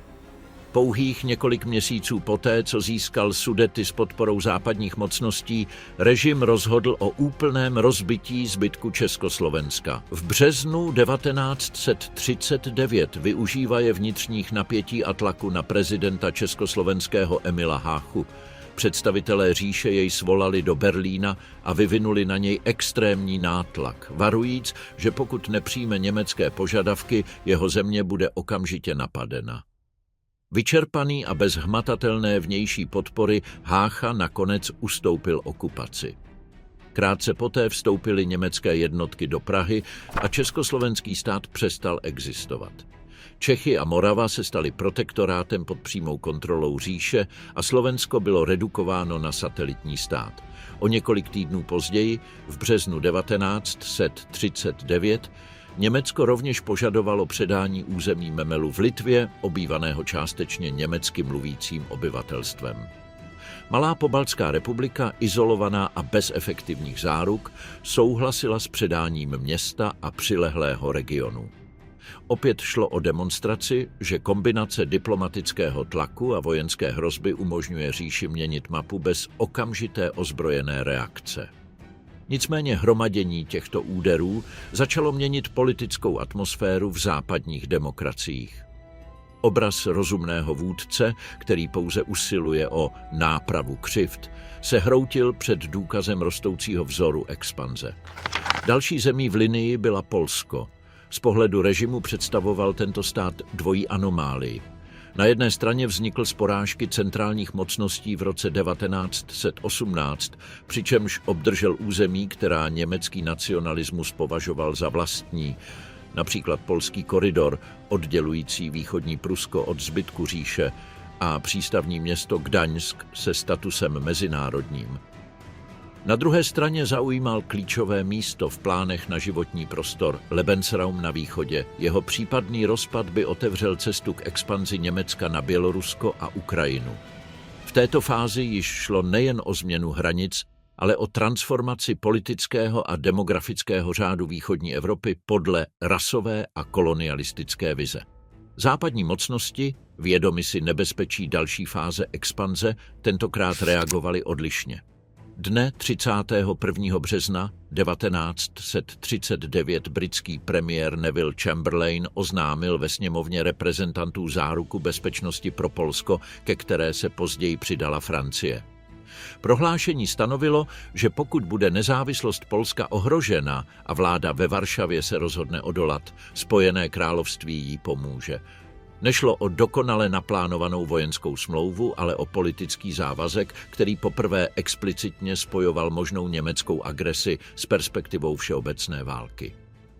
Pouhých několik měsíců poté, co získal Sudety s podporou západních mocností, režim rozhodl o úplném rozbití zbytku Československa. V březnu 1939 využívaje vnitřních napětí a tlaku na prezidenta československého Emila Háchu. Představitelé říše jej svolali do Berlína a vyvinuli na něj extrémní nátlak, varujíc, že pokud nepřijme německé požadavky, jeho země bude okamžitě napadena. Vyčerpaný a bez hmatatelné vnější podpory Hácha nakonec ustoupil okupaci. Krátce poté vstoupily německé jednotky do Prahy a československý stát přestal existovat. Čechy a Morava se staly protektorátem pod přímou kontrolou říše a Slovensko bylo redukováno na satelitní stát. O několik týdnů později, v březnu 1939, Německo rovněž požadovalo předání území Memelu v Litvě, obývaného částečně německy mluvícím obyvatelstvem. Malá Pobaltská republika, izolovaná a bez efektivních záruk, souhlasila s předáním města a přilehlého regionu. Opět šlo o demonstraci, že kombinace diplomatického tlaku a vojenské hrozby umožňuje říši měnit mapu bez okamžité ozbrojené reakce. Nicméně hromadění těchto úderů začalo měnit politickou atmosféru v západních demokraciích. Obraz rozumného vůdce, který pouze usiluje o nápravu křivd, se hroutil před důkazem rostoucího vzoru expanze. Další zemí v linii byla Polsko. Z pohledu režimu představoval tento stát dvojí anomálii. Na jedné straně vznikl z porážky centrálních mocností v roce 1918, přičemž obdržel území, která německý nacionalismus považoval za vlastní, například polský koridor, oddělující východní Prusko od zbytku říše, a přístavní město Gdaňsk se statusem mezinárodním. Na druhé straně zaujímal klíčové místo v plánech na životní prostor Lebensraum na východě. Jeho případný rozpad by otevřel cestu k expanzi Německa na Bělorusko a Ukrajinu. V této fázi již šlo nejen o změnu hranic, ale o transformaci politického a demografického řádu východní Evropy podle rasové a kolonialistické vize. Západní mocnosti, vědomi si nebezpečí další fáze expanze, tentokrát reagovaly odlišně. Dne 31. března 1939 britský premiér Neville Chamberlain oznámil ve sněmovně reprezentantů záruku bezpečnosti pro Polsko, ke které se později přidala Francie. Prohlášení stanovilo, že pokud bude nezávislost Polska ohrožena a vláda ve Varšavě se rozhodne odolat, Spojené království jí pomůže. Nešlo o dokonale naplánovanou vojenskou smlouvu, ale o politický závazek, který poprvé explicitně spojoval možnou německou agresi s perspektivou všeobecné války.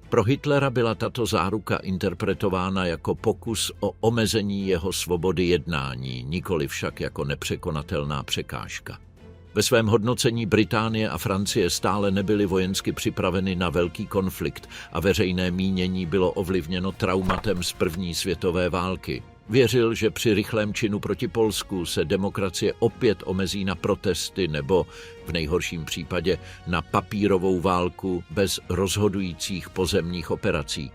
Pro Hitlera byla tato záruka interpretována jako pokus o omezení jeho svobody jednání, nikoli však jako nepřekonatelná překážka. Ve svém hodnocení Británie a Francie stále nebyly vojensky připraveny na velký konflikt a veřejné mínění bylo ovlivněno traumatem z první světové války. Věřil, že při rychlém činu proti Polsku se demokracie opět omezí na protesty nebo, v nejhorším případě, na papírovou válku bez rozhodujících pozemních operací.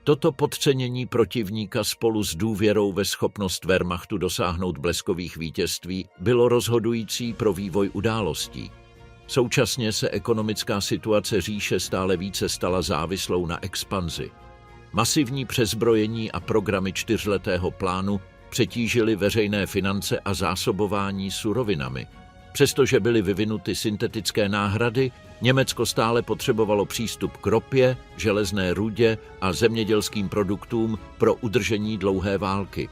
Toto podcenění protivníka spolu s důvěrou ve schopnost Wehrmachtu dosáhnout bleskových vítězství bylo rozhodující pro vývoj událostí. Současně se ekonomická situace říše stále více stala závislou na expanzi. Masivní přezbrojení a programy čtyřletého plánu přetížily veřejné finance a zásobování surovinami. Přestože byly vyvinuty syntetické náhrady, Německo stále potřebovalo přístup k ropě, železné rudě a zemědělským produktům pro udržení dlouhé války.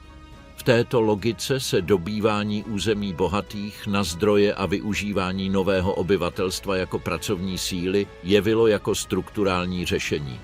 V této logice se dobývání území bohatých na zdroje a využívání nového obyvatelstva jako pracovní síly jevilo jako strukturální řešení.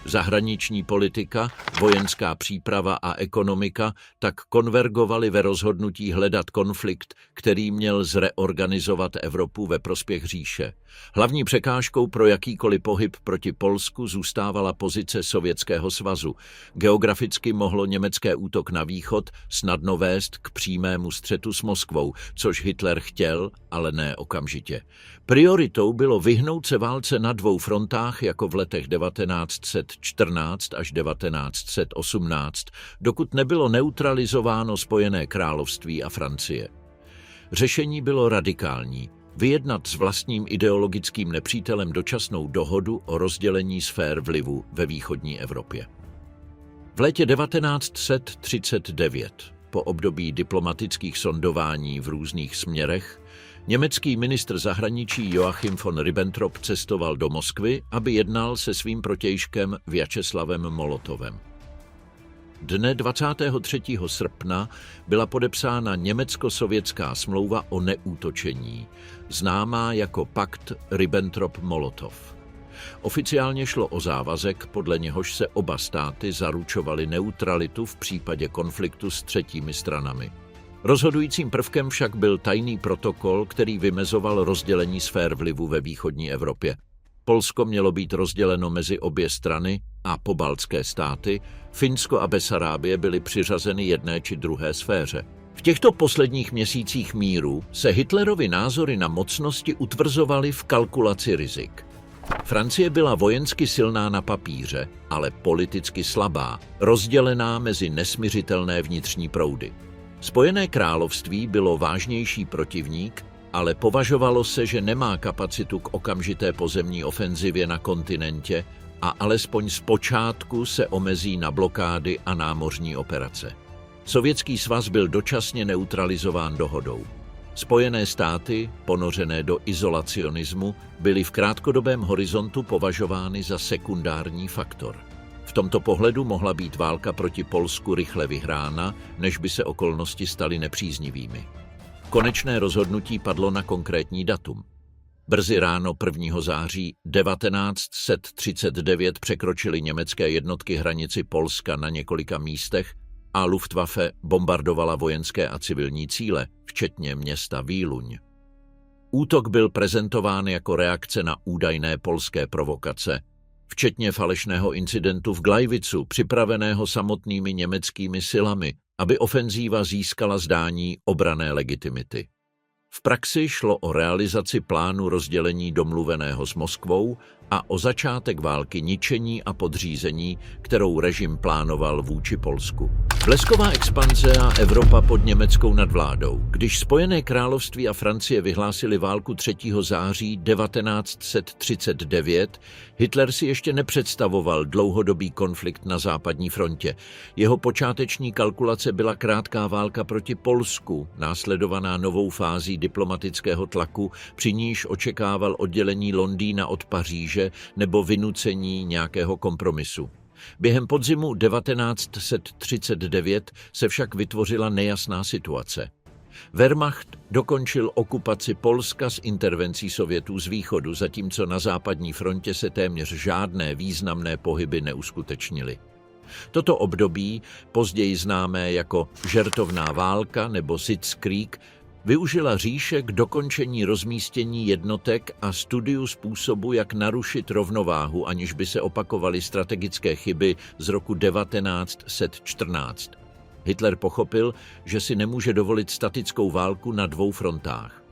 Zahraniční politika, vojenská příprava a ekonomika tak konvergovaly ve rozhodnutí hledat konflikt, který měl zreorganizovat Evropu ve prospěch říše. Hlavní překážkou pro jakýkoliv pohyb proti Polsku zůstávala pozice Sovětského svazu. Geograficky mohlo německé útok na východ snadno vést k přímému střetu s Moskvou, což Hitler chtěl, ale ne okamžitě. Prioritou bylo vyhnout se válce na dvou frontách jako v letech 1914 až 1918, dokud nebylo neutralizováno Spojené království a Francie. Řešení bylo radikální. Vyjednat s vlastním ideologickým nepřítelem dočasnou dohodu o rozdělení sfér vlivu ve východní Evropě. V létě 1939, po období diplomatických sondování v různých směrech, německý ministr zahraničí Joachim von Ribbentrop cestoval do Moskvy, aby jednal se svým protějškem Vjačeslavem Molotovem. Dne 23. srpna byla podepsána německo-sovětská smlouva o neútočení, známá jako pakt Ribbentrop-Molotov. Oficiálně šlo o závazek, podle něhož se oba státy zaručovaly neutralitu v případě konfliktu s třetími stranami. Rozhodujícím prvkem však byl tajný protokol, který vymezoval rozdělení sfér vlivu ve východní Evropě. Polsko mělo být rozděleno mezi obě strany a pobaltské státy, Finsko a Besarábie byly přiřazeny jedné či druhé sféře. V těchto posledních měsících míru se Hitlerovy názory na mocnosti utvrzovaly v kalkulaci rizik. Francie byla vojensky silná na papíře, ale politicky slabá, rozdělená mezi nesmiřitelné vnitřní proudy. Spojené království bylo vážnější protivník, ale považovalo se, že nemá kapacitu k okamžité pozemní ofenzivě na kontinentě a alespoň zpočátku se omezí na blokády a námořní operace. Sovětský svaz byl dočasně neutralizován dohodou. Spojené státy, ponořené do izolacionismu, byly v krátkodobém horizontu považovány za sekundární faktor. V tomto pohledu mohla být válka proti Polsku rychle vyhrána, než by se okolnosti staly nepříznivými. Konečné rozhodnutí padlo na konkrétní datum. Brzy ráno 1. září 1939 překročily německé jednotky hranici Polska na několika místech a Luftwaffe bombardovala vojenské a civilní cíle, včetně města Víluň. Útok byl prezentován jako reakce na údajné polské provokace, včetně falešného incidentu v Gleivicu, připraveného samotnými německými silami, aby ofenzíva získala zdání obranné legitimity. V praxi šlo o realizaci plánu rozdělení domluveného s Moskvou a o začátek války ničení a podřízení, kterou režim plánoval vůči Polsku. Blesková expanze a Evropa pod německou nadvládou. Když Spojené království a Francie vyhlásili válku 3. září 1939, Hitler si ještě nepředstavoval dlouhodobý konflikt na západní frontě. Jeho počáteční kalkulace byla krátká válka proti Polsku, následovaná novou fází diplomatického tlaku, při níž očekával oddělení Londýna od Paříže nebo vynucení nějakého kompromisu. Během podzimu 1939 se však vytvořila nejasná situace. Wehrmacht dokončil okupaci Polska s intervencí Sovětů z východu, zatímco na západní frontě se téměř žádné významné pohyby neuskutečnily. Toto období, později známé jako žertovná válka nebo Sitzkrieg, využila říše k dokončení rozmístění jednotek a studiu způsobu, jak narušit rovnováhu, aniž by se opakovaly strategické chyby z roku 1914. Hitler pochopil, že si nemůže dovolit statickou válku na dvou frontách.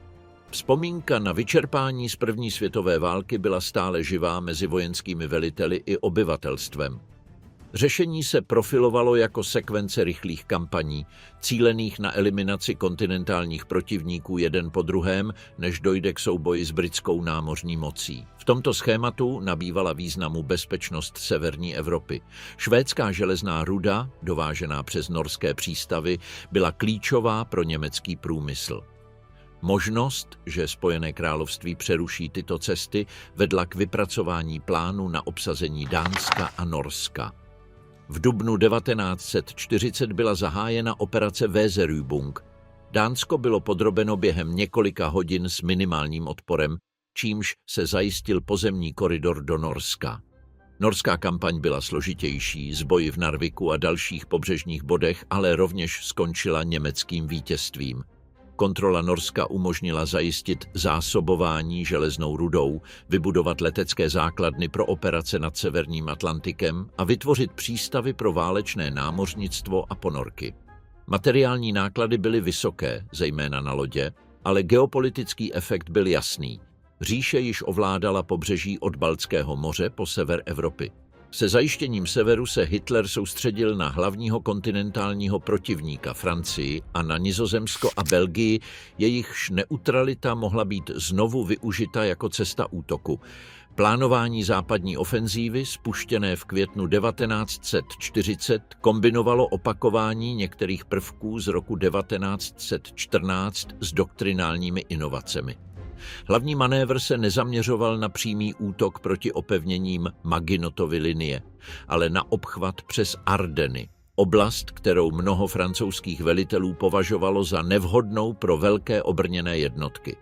Vzpomínka na vyčerpání z první světové války byla stále živá mezi vojenskými veliteli i obyvatelstvem. Řešení se profilovalo jako sekvence rychlých kampaní, cílených na eliminaci kontinentálních protivníků jeden po druhém, než dojde k souboji s britskou námořní mocí. V tomto schématu nabývala významu bezpečnost severní Evropy. Švédská železná ruda, dovážená přes norské přístavy, byla klíčová pro německý průmysl. Možnost, že Spojené království přeruší tyto cesty, vedla k vypracování plánu na obsazení Dánska a Norska. V dubnu 1940 byla zahájena operace Weserübung. Dánsko bylo podrobeno během několika hodin s minimálním odporem, čímž se zajistil pozemní koridor do Norska. Norská kampaň byla složitější, s boji v Narviku a dalších pobřežních bodech, ale rovněž skončila německým vítězstvím. Kontrola Norska umožnila zajistit zásobování železnou rudou, vybudovat letecké základny pro operace nad severním Atlantikem a vytvořit přístavy pro válečné námořnictvo a ponorky. Materiální náklady byly vysoké, zejména na lodě, ale geopolitický efekt byl jasný. Říše již ovládala pobřeží od Baltského moře po sever Evropy. Se zajištěním severu se Hitler soustředil na hlavního kontinentálního protivníka Francii a na Nizozemsko a Belgii, jejichž neutralita mohla být znovu využita jako cesta útoku. Plánování západní ofenzívy, spuštěné v květnu 1940, kombinovalo opakování některých prvků z roku 1914 s doktrinálními inovacemi. Hlavní manévr se nezaměřoval na přímý útok proti opevněním Maginotovy linie, ale na obchvat přes Ardeny, oblast, kterou mnoho francouzských velitelů považovalo za nevhodnou pro velké obrněné jednotky.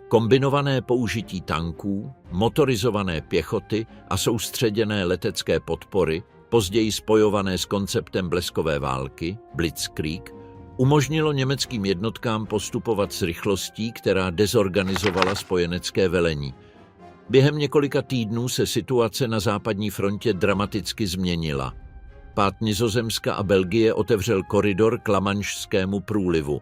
Kombinované použití tanků, motorizované pěchoty a soustředěné letecké podpory, později spojované s konceptem bleskové války, Blitzkrieg, umožnilo německým jednotkám postupovat s rychlostí, která dezorganizovala spojenecké velení. Během několika týdnů se situace na západní frontě dramaticky změnila. Pád Nizozemska a Belgie otevřel koridor k Lamanšskému průlivu.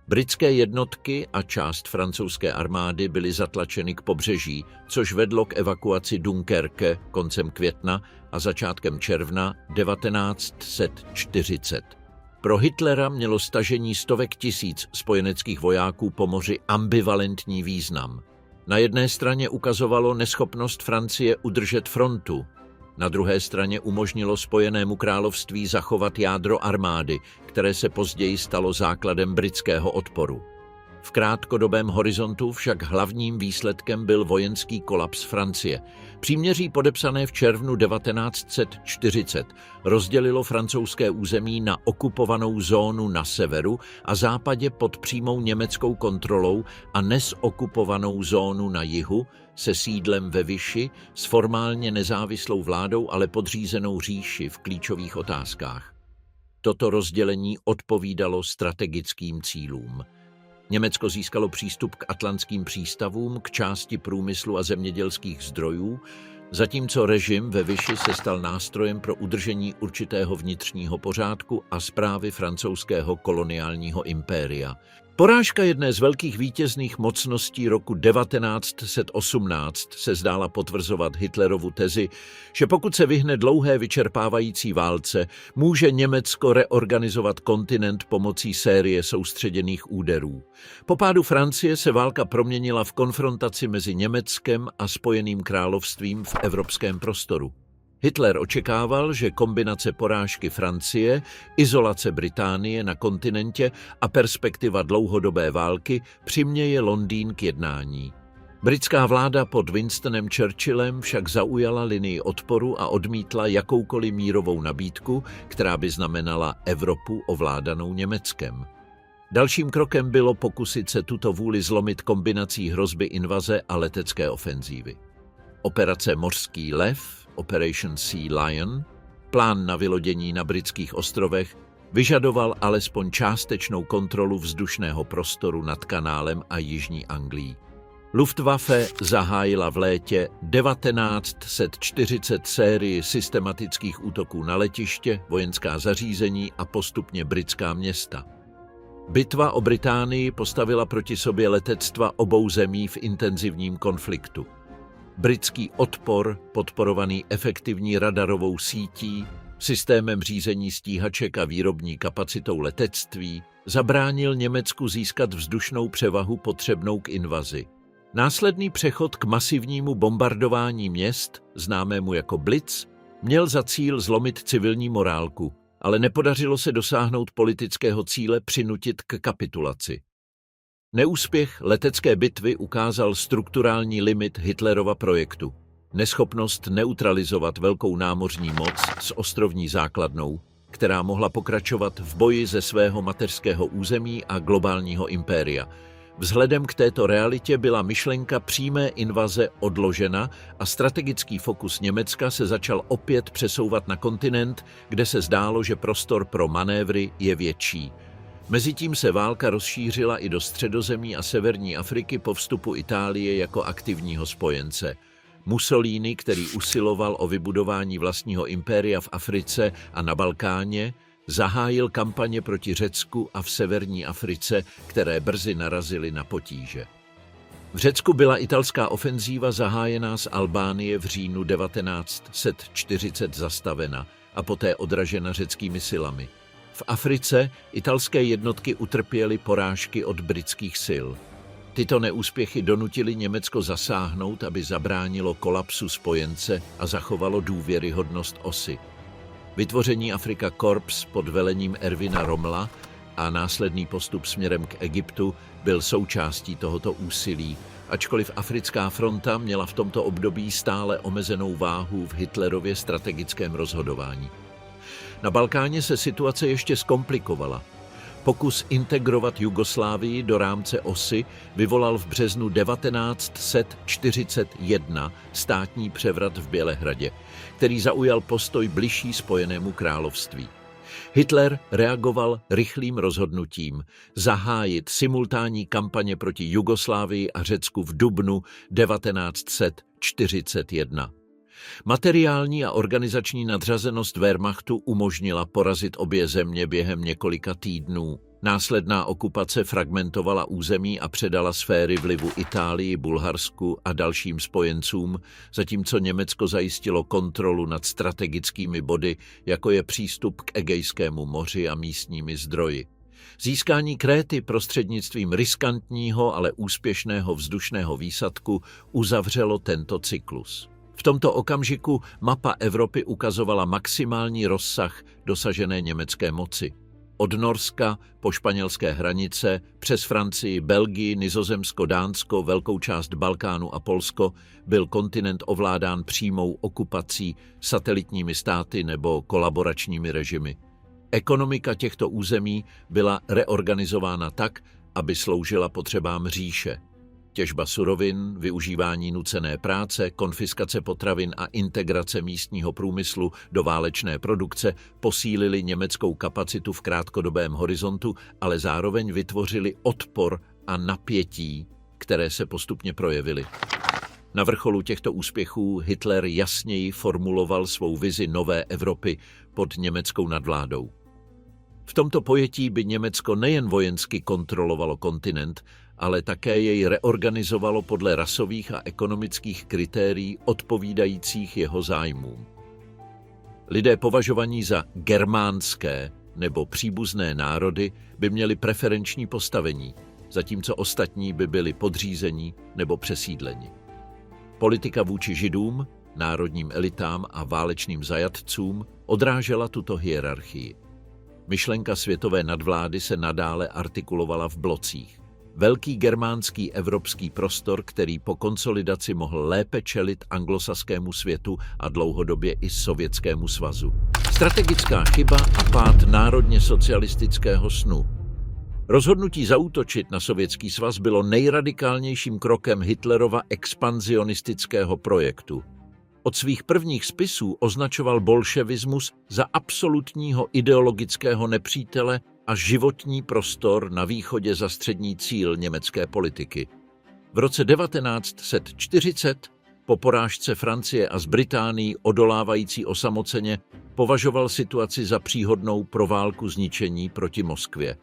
Britské jednotky a část francouzské armády byly zatlačeny k pobřeží, což vedlo k evakuaci Dunkerque koncem května a začátkem června 1940. Pro Hitlera mělo stažení stovek tisíc spojeneckých vojáků po moři ambivalentní význam. Na jedné straně ukazovalo neschopnost Francie udržet frontu, na druhé straně umožnilo Spojenému království zachovat jádro armády, které se později stalo základem britského odporu. V krátkodobém horizontu však hlavním výsledkem byl vojenský kolaps Francie. Příměří podepsané v červnu 1940 rozdělilo francouzské území na okupovanou zónu na severu a západě pod přímou německou kontrolou a nesokupovanou zónu na jihu se sídlem ve Vichy s formálně nezávislou vládou, ale podřízenou říši v klíčových otázkách. Toto rozdělení odpovídalo strategickým cílům. Německo získalo přístup k atlantským přístavům, k části průmyslu a zemědělských zdrojů, zatímco režim ve Vichy se stal nástrojem pro udržení určitého vnitřního pořádku a správy francouzského koloniálního impéria. Porážka jedné z velkých vítězných mocností roku 1918 se zdála potvrzovat Hitlerovu tezi, že pokud se vyhne dlouhé vyčerpávající válce, může Německo reorganizovat kontinent pomocí série soustředěných úderů. Po pádu Francie se válka proměnila v konfrontaci mezi Německem a Spojeným královstvím v evropském prostoru. Hitler očekával, že kombinace porážky Francie, izolace Británie na kontinentě a perspektiva dlouhodobé války přiměje Londýn k jednání. Britská vláda pod Winstonem Churchillem však zaujala linii odporu a odmítla jakoukoliv mírovou nabídku, která by znamenala Evropu ovládanou Německem. Dalším krokem bylo pokusit se tuto vůli zlomit kombinací hrozby invaze a letecké ofenzívy. Operace Mořský lev, Operation Sea Lion, plán na vylodění na britských ostrovech, vyžadoval alespoň částečnou kontrolu vzdušného prostoru nad kanálem a jižní Anglií. Luftwaffe zahájila v létě 1940 sérii systematických útoků na letiště, vojenská zařízení a postupně britská města. Bitva o Británii postavila proti sobě letectva obou zemí v intenzivním konfliktu. Britský odpor, podporovaný efektivní radarovou sítí, systémem řízení stíhaček a výrobní kapacitou letectví, zabránil Německu získat vzdušnou převahu potřebnou k invazi. Následný přechod k masivnímu bombardování měst, známému jako Blitz, měl za cíl zlomit civilní morálku, ale nepodařilo se dosáhnout politického cíle přinutit k kapitulaci. Neúspěch letecké bitvy ukázal strukturální limit Hitlerova projektu. Neschopnost neutralizovat velkou námořní moc s ostrovní základnou, která mohla pokračovat v boji ze svého mateřského území a globálního impéria. Vzhledem k této realitě byla myšlenka přímé invaze odložena a strategický fokus Německa se začal opět přesouvat na kontinent, kde se zdálo, že prostor pro manévry je větší. Mezitím se válka rozšířila i do Středozemí a severní Afriky po vstupu Itálie jako aktivního spojence. Mussolini, který usiloval o vybudování vlastního impéria v Africe a na Balkáně, zahájil kampaně proti Řecku a v severní Africe, které brzy narazily na potíže. V Řecku byla italská ofenzíva zahájená z Albánie v říjnu 1940 zastavena a poté odražena řeckými silami. V Africe italské jednotky utrpěly porážky od britských sil. Tyto neúspěchy donutily Německo zasáhnout, aby zabránilo kolapsu spojence a zachovalo důvěryhodnost osy. Vytvoření Afrika Korps pod velením Erwina Rommela a následný postup směrem k Egyptu byl součástí tohoto úsilí, ačkoliv Africká fronta měla v tomto období stále omezenou váhu v Hitlerově strategickém rozhodování. Na Balkáně se situace ještě zkomplikovala. Pokus integrovat Jugoslávii do rámce osy vyvolal v březnu 1941 státní převrat v Bělehradě, který zaujal postoj bližší Spojenému království. Hitler reagoval rychlým rozhodnutím zahájit simultánní kampaně proti Jugoslávii a Řecku v dubnu 1941. Materiální a organizační nadřazenost Wehrmachtu umožnila porazit obě země během několika týdnů. Následná okupace fragmentovala území a předala sféry vlivu Itálii, Bulharsku a dalším spojencům, zatímco Německo zajistilo kontrolu nad strategickými body, jako je přístup k Egejskému moři a místními zdroji. Získání Kréty prostřednictvím riskantního, ale úspěšného vzdušného výsadku uzavřelo tento cyklus. V tomto okamžiku mapa Evropy ukazovala maximální rozsah dosažené německé moci. Od Norska po španělské hranice, přes Francii, Belgii, Nizozemsko, Dánsko, velkou část Balkánu a Polsko byl kontinent ovládán přímou okupací, satelitními státy nebo kolaboračními režimy. Ekonomika těchto území byla reorganizována tak, aby sloužila potřebám říše. Těžba surovin, využívání nucené práce, konfiskace potravin a integrace místního průmyslu do válečné produkce posílily německou kapacitu v krátkodobém horizontu, ale zároveň vytvořily odpor a napětí, které se postupně projevily. Na vrcholu těchto úspěchů Hitler jasněji formuloval svou vizi nové Evropy pod německou nadvládou. V tomto pojetí by Německo nejen vojensky kontrolovalo kontinent, ale také jej reorganizovalo podle rasových a ekonomických kritérií odpovídajících jeho zájmům. Lidé považovaní za germánské nebo příbuzné národy by měli preferenční postavení, zatímco ostatní by byli podřízení nebo přesídleni. Politika vůči Židům, národním elitám a válečným zajatcům odrážela tuto hierarchii. Myšlenka světové nadvlády se nadále artikulovala v blocích. Velký germánský evropský prostor, který po konsolidaci mohl lépe čelit anglosaskému světu a dlouhodobě i Sovětskému svazu. Strategická chyba a pád národně socialistického snu. Rozhodnutí zaútočit na Sovětský svaz bylo nejradikálnějším krokem Hitlerova expanzionistického projektu. Od svých prvních spisů označoval bolševismus za absolutního ideologického nepřítele a životní prostor na východě za střední cíl německé politiky. V roce 1940, po porážce Francie a z Británií odolávající osamoceně, považoval situaci za příhodnou pro válku zničení proti Moskvě.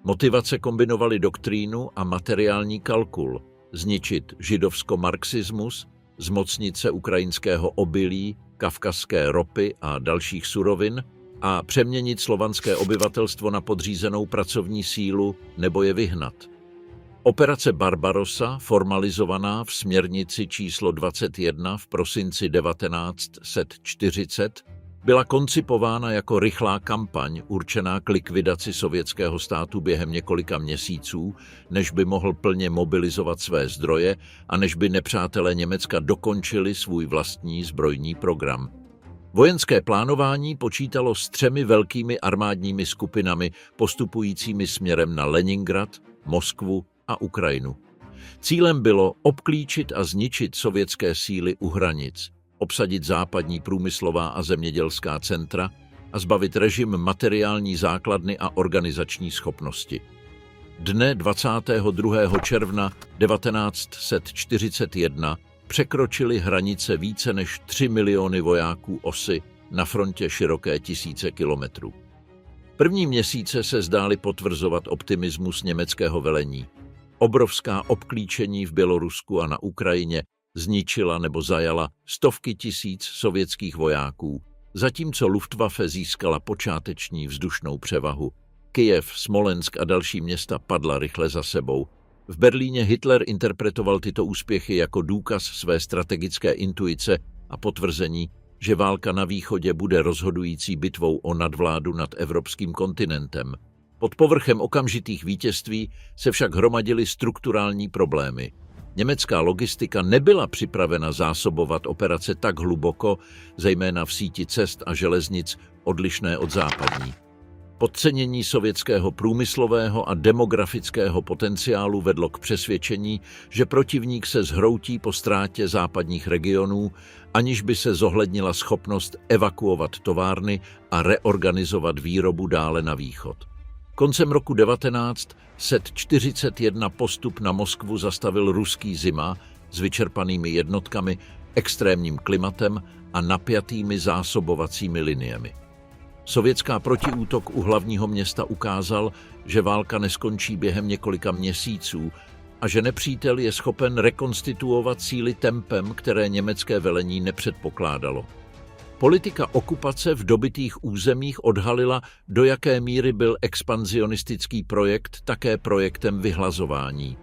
Motivace kombinovaly doktrínu a materiální kalkul, zničit židovsko-marxismus, zmocnit se ukrajinského obilí, kavkazské ropy a dalších surovin a přeměnit slovanské obyvatelstvo na podřízenou pracovní sílu nebo je vyhnat. Operace Barbarossa, formalizovaná v směrnici číslo 21 v prosinci 1940, byla koncipována jako rychlá kampaň určená k likvidaci sovětského státu během několika měsíců, než by mohl plně mobilizovat své zdroje a než by nepřátelé Německa dokončili svůj vlastní zbrojní program. Vojenské plánování počítalo s 3 velkými armádními skupinami postupujícími směrem na Leningrad, Moskvu a Ukrajinu. Cílem bylo obklíčit a zničit sovětské síly u hranic, obsadit západní průmyslová a zemědělská centra a zbavit režim materiální základny a organizační schopnosti. Dne 22. června 1941 překročili hranice více než 3 miliony vojáků OSY na frontě široké tisíce kilometrů. První měsíce se zdály potvrzovat optimismus německého velení. Obrovská obklíčení v Bělorusku a na Ukrajině zničila nebo zajala stovky tisíc sovětských vojáků, zatímco Luftwaffe získala počáteční vzdušnou převahu. Kyjev, Smolensk a další města padla rychle za sebou. V Berlíně Hitler interpretoval tyto úspěchy jako důkaz své strategické intuice a potvrzení, že válka na východě bude rozhodující bitvou o nadvládu nad evropským kontinentem. Pod povrchem okamžitých vítězství se však hromadily strukturální problémy. Německá logistika nebyla připravena zásobovat operace tak hluboko, zejména v síti cest a železnic odlišné od západní. Podcenění sovětského průmyslového a demografického potenciálu vedlo k přesvědčení, že protivník se zhroutí po ztrátě západních regionů, aniž by se zohlednila schopnost evakuovat továrny a reorganizovat výrobu dále na východ. Koncem roku 1941 postup na Moskvu zastavil ruský Zima s vyčerpanými jednotkami, extrémním klimatem a napjatými zásobovacími liniemi. Sovětská protiútok u hlavního města ukázal, že válka neskončí během několika měsíců a že nepřítel je schopen rekonstituovat síly tempem, které německé velení nepředpokládalo. Politika okupace v dobytých územích odhalila, do jaké míry byl expanzionistický projekt také projektem vyhlazování.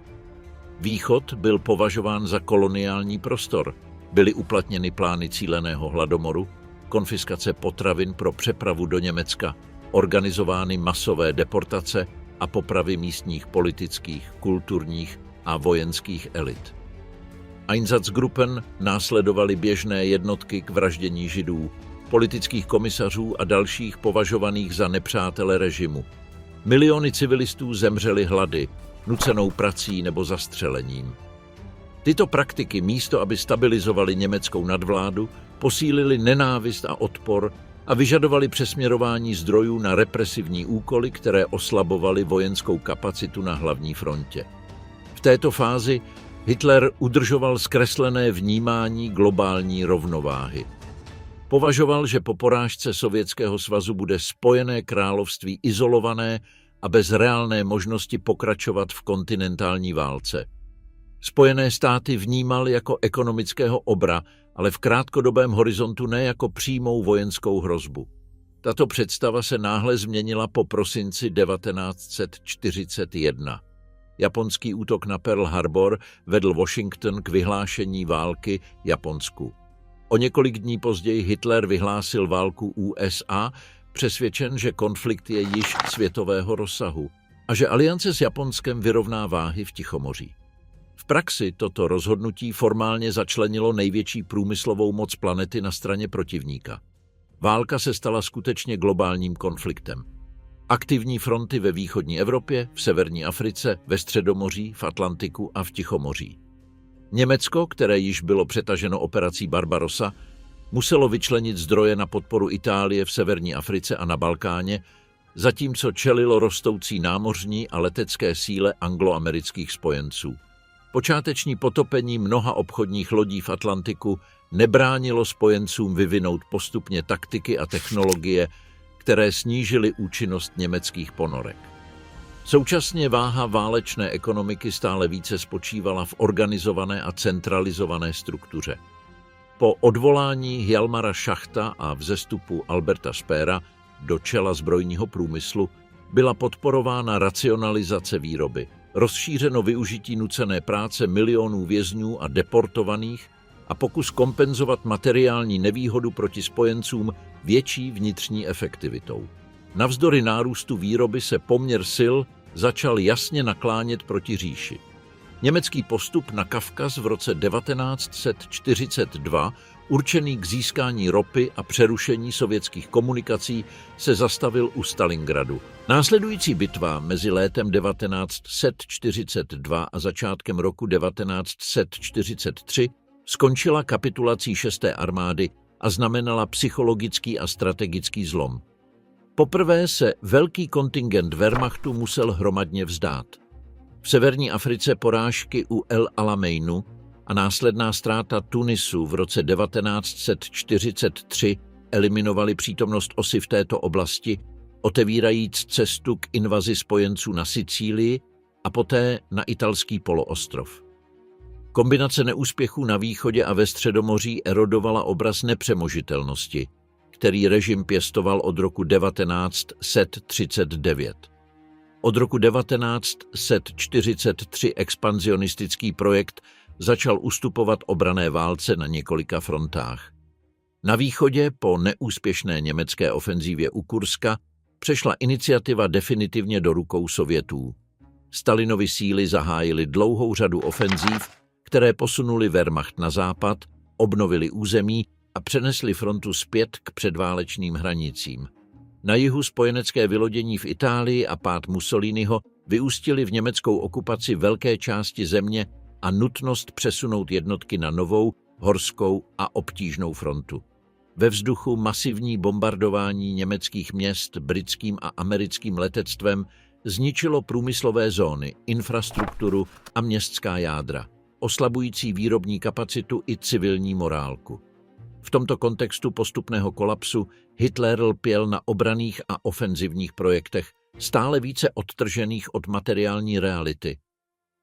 Východ byl považován za koloniální prostor, byly uplatněny plány cíleného hladomoru, konfiskace potravin pro přepravu do Německa, organizovány masové deportace a popravy místních politických, kulturních a vojenských elit. Einsatzgruppen následovaly běžné jednotky k vraždění Židů, politických komisařů a dalších považovaných za nepřátele režimu. Miliony civilistů zemřely hlady, nucenou prací nebo zastřelením. Tyto praktiky místo, aby stabilizovaly německou nadvládu, posílily nenávist a odpor a vyžadovaly přesměrování zdrojů na represivní úkoly, které oslabovaly vojenskou kapacitu na hlavní frontě. V této fázi Hitler udržoval zkreslené vnímání globální rovnováhy. Považoval, že po porážce Sovětského svazu bude Spojené království izolované a bez reálné možnosti pokračovat v kontinentální válce. Spojené státy vnímal jako ekonomického obra, ale v krátkodobém horizontu ne jako přímou vojenskou hrozbu. Tato představa se náhle změnila po prosinci 1941. Japonský útok na Pearl Harbor vedl Washington k vyhlášení války Japonsku. O několik dní později Hitler vyhlásil válku USA, přesvědčen, že konflikt je již světového rozsahu a že aliance s Japonskem vyrovná váhy v Tichomoří. V praxi toto rozhodnutí formálně začlenilo největší průmyslovou moc planety na straně protivníka. Válka se stala skutečně globálním konfliktem. Aktivní fronty ve východní Evropě, v severní Africe, ve Středomoří, v Atlantiku a v Tichomoří. Německo, které již bylo přetaženo operací Barbarossa, muselo vyčlenit zdroje na podporu Itálie v severní Africe a na Balkáně, zatímco čelilo rostoucí námořní a letecké síle angloamerických spojenců. Počáteční potopení mnoha obchodních lodí v Atlantiku nebránilo spojencům vyvinout postupně taktiky a technologie, které snížily účinnost německých ponorek. Současně váha válečné ekonomiky stále více spočívala v organizované a centralizované struktuře. Po odvolání Hjalmara Schachta a vzestupu Alberta Speera do čela zbrojního průmyslu byla podporována racionalizace výroby, rozšířeno využití nucené práce milionů vězňů a deportovaných a pokus kompenzovat materiální nevýhodu proti spojencům větší vnitřní efektivitou. Navzdory nárůstu výroby se poměr sil začal jasně naklánět proti říši. Německý postup na Kavkaz v roce 1942, určený k získání ropy a přerušení sovětských komunikací, se zastavil u Stalingradu. Následující bitva mezi létem 1942 a začátkem roku 1943 skončila kapitulací 6. armády a znamenala psychologický a strategický zlom. Poprvé se velký kontingent Wehrmachtu musel hromadně vzdát. V severní Africe porážky u El Alameinu a následná ztráta Tunisu v roce 1943 eliminovaly přítomnost osy v této oblasti, otevírajíc cestu k invazi spojenců na Sicílii a poté na italský poloostrov. Kombinace neúspěchů na východě a ve Středomoří erodovala obraz nepřemožitelnosti, který režim pěstoval od roku 1939. Od roku 1943 expanzionistický projekt začal ustupovat obranné válce na několika frontách. Na východě po neúspěšné německé ofenzívě u Kurska přešla iniciativa definitivně do rukou Sovětů. Stalinovy síly zahájily dlouhou řadu ofenzív, které posunuli Wehrmacht na západ, obnovili území a přenesli frontu zpět k předválečným hranicím. Na jihu spojenecké vylodění v Itálii a pád Mussoliniho vyústili v německou okupaci velké části země a nutnost přesunout jednotky na novou, horskou a obtížnou frontu. Ve vzduchu masivní bombardování německých měst britským a americkým letectvem zničilo průmyslové zóny, infrastrukturu a městská jádra, oslabující výrobní kapacitu i civilní morálku. V tomto kontextu postupného kolapsu Hitler lpěl na obranných a ofenzivních projektech, stále více odtržených od materiální reality.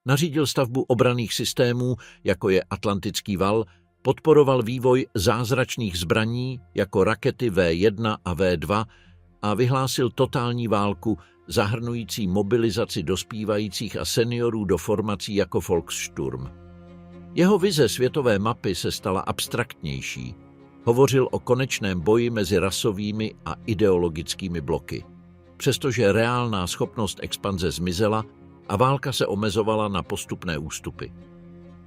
Nařídil stavbu obranných systémů, jako je Atlantický val, podporoval vývoj zázračných zbraní, jako rakety V1 a V2 a vyhlásil totální válku, zahrnující mobilizaci dospívajících a seniorů do formací jako Volkssturm. Jeho vize světové mapy se stala abstraktnější. Hovořil o konečném boji mezi rasovými a ideologickými bloky. Přestože reálná schopnost expanze zmizela a válka se omezovala na postupné ústupy.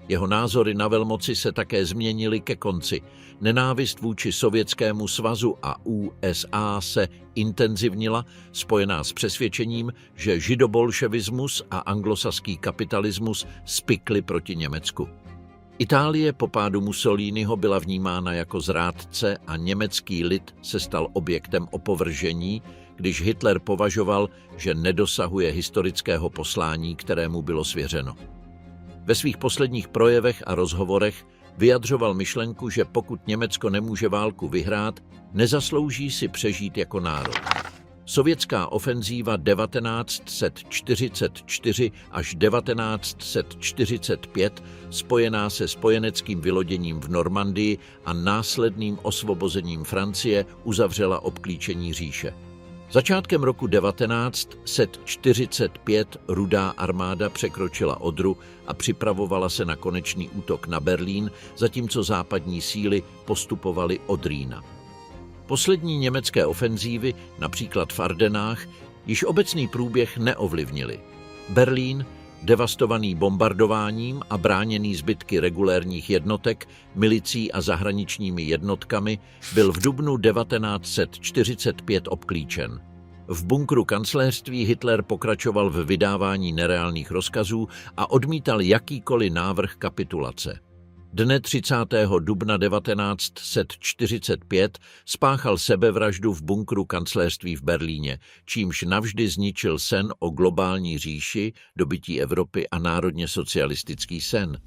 Jeho názory na velmoci se také změnily ke konci. Nenávist vůči Sovětskému svazu a USA se intenzivnila, spojená s přesvědčením, že židobolševismus a anglosaský kapitalismus spikly proti Německu. Itálie po pádu Mussoliniho byla vnímána jako zrádce a německý lid se stal objektem opovržení, když Hitler považoval, že nedosahuje historického poslání, kterému bylo svěřeno. Ve svých posledních projevech a rozhovorech vyjadřoval myšlenku, že pokud Německo nemůže válku vyhrát, nezaslouží si přežít jako národ. Sovětská ofenzíva 1944 až 1945, spojená se spojeneckým vyloděním v Normandii a následným osvobozením Francie, uzavřela obklíčení říše. Začátkem roku 1945 Rudá armáda překročila Odru a připravovala se na konečný útok na Berlín, zatímco západní síly postupovaly od Rýna. Poslední německé ofenzívy, například v Ardenách, již obecný průběh neovlivnily. Berlín, devastovaný bombardováním a bráněný zbytky regulérních jednotek, milicí a zahraničními jednotkami, byl v dubnu 1945 obklíčen. V bunkru kancléřství Hitler pokračoval v vydávání nereálných rozkazů a odmítal jakýkoliv návrh kapitulace. Dne 30. dubna 1945 spáchal sebevraždu v bunkru kancléřství v Berlíně, čímž navždy zničil sen o globální říši, dobytí Evropy a národně socialistický sen.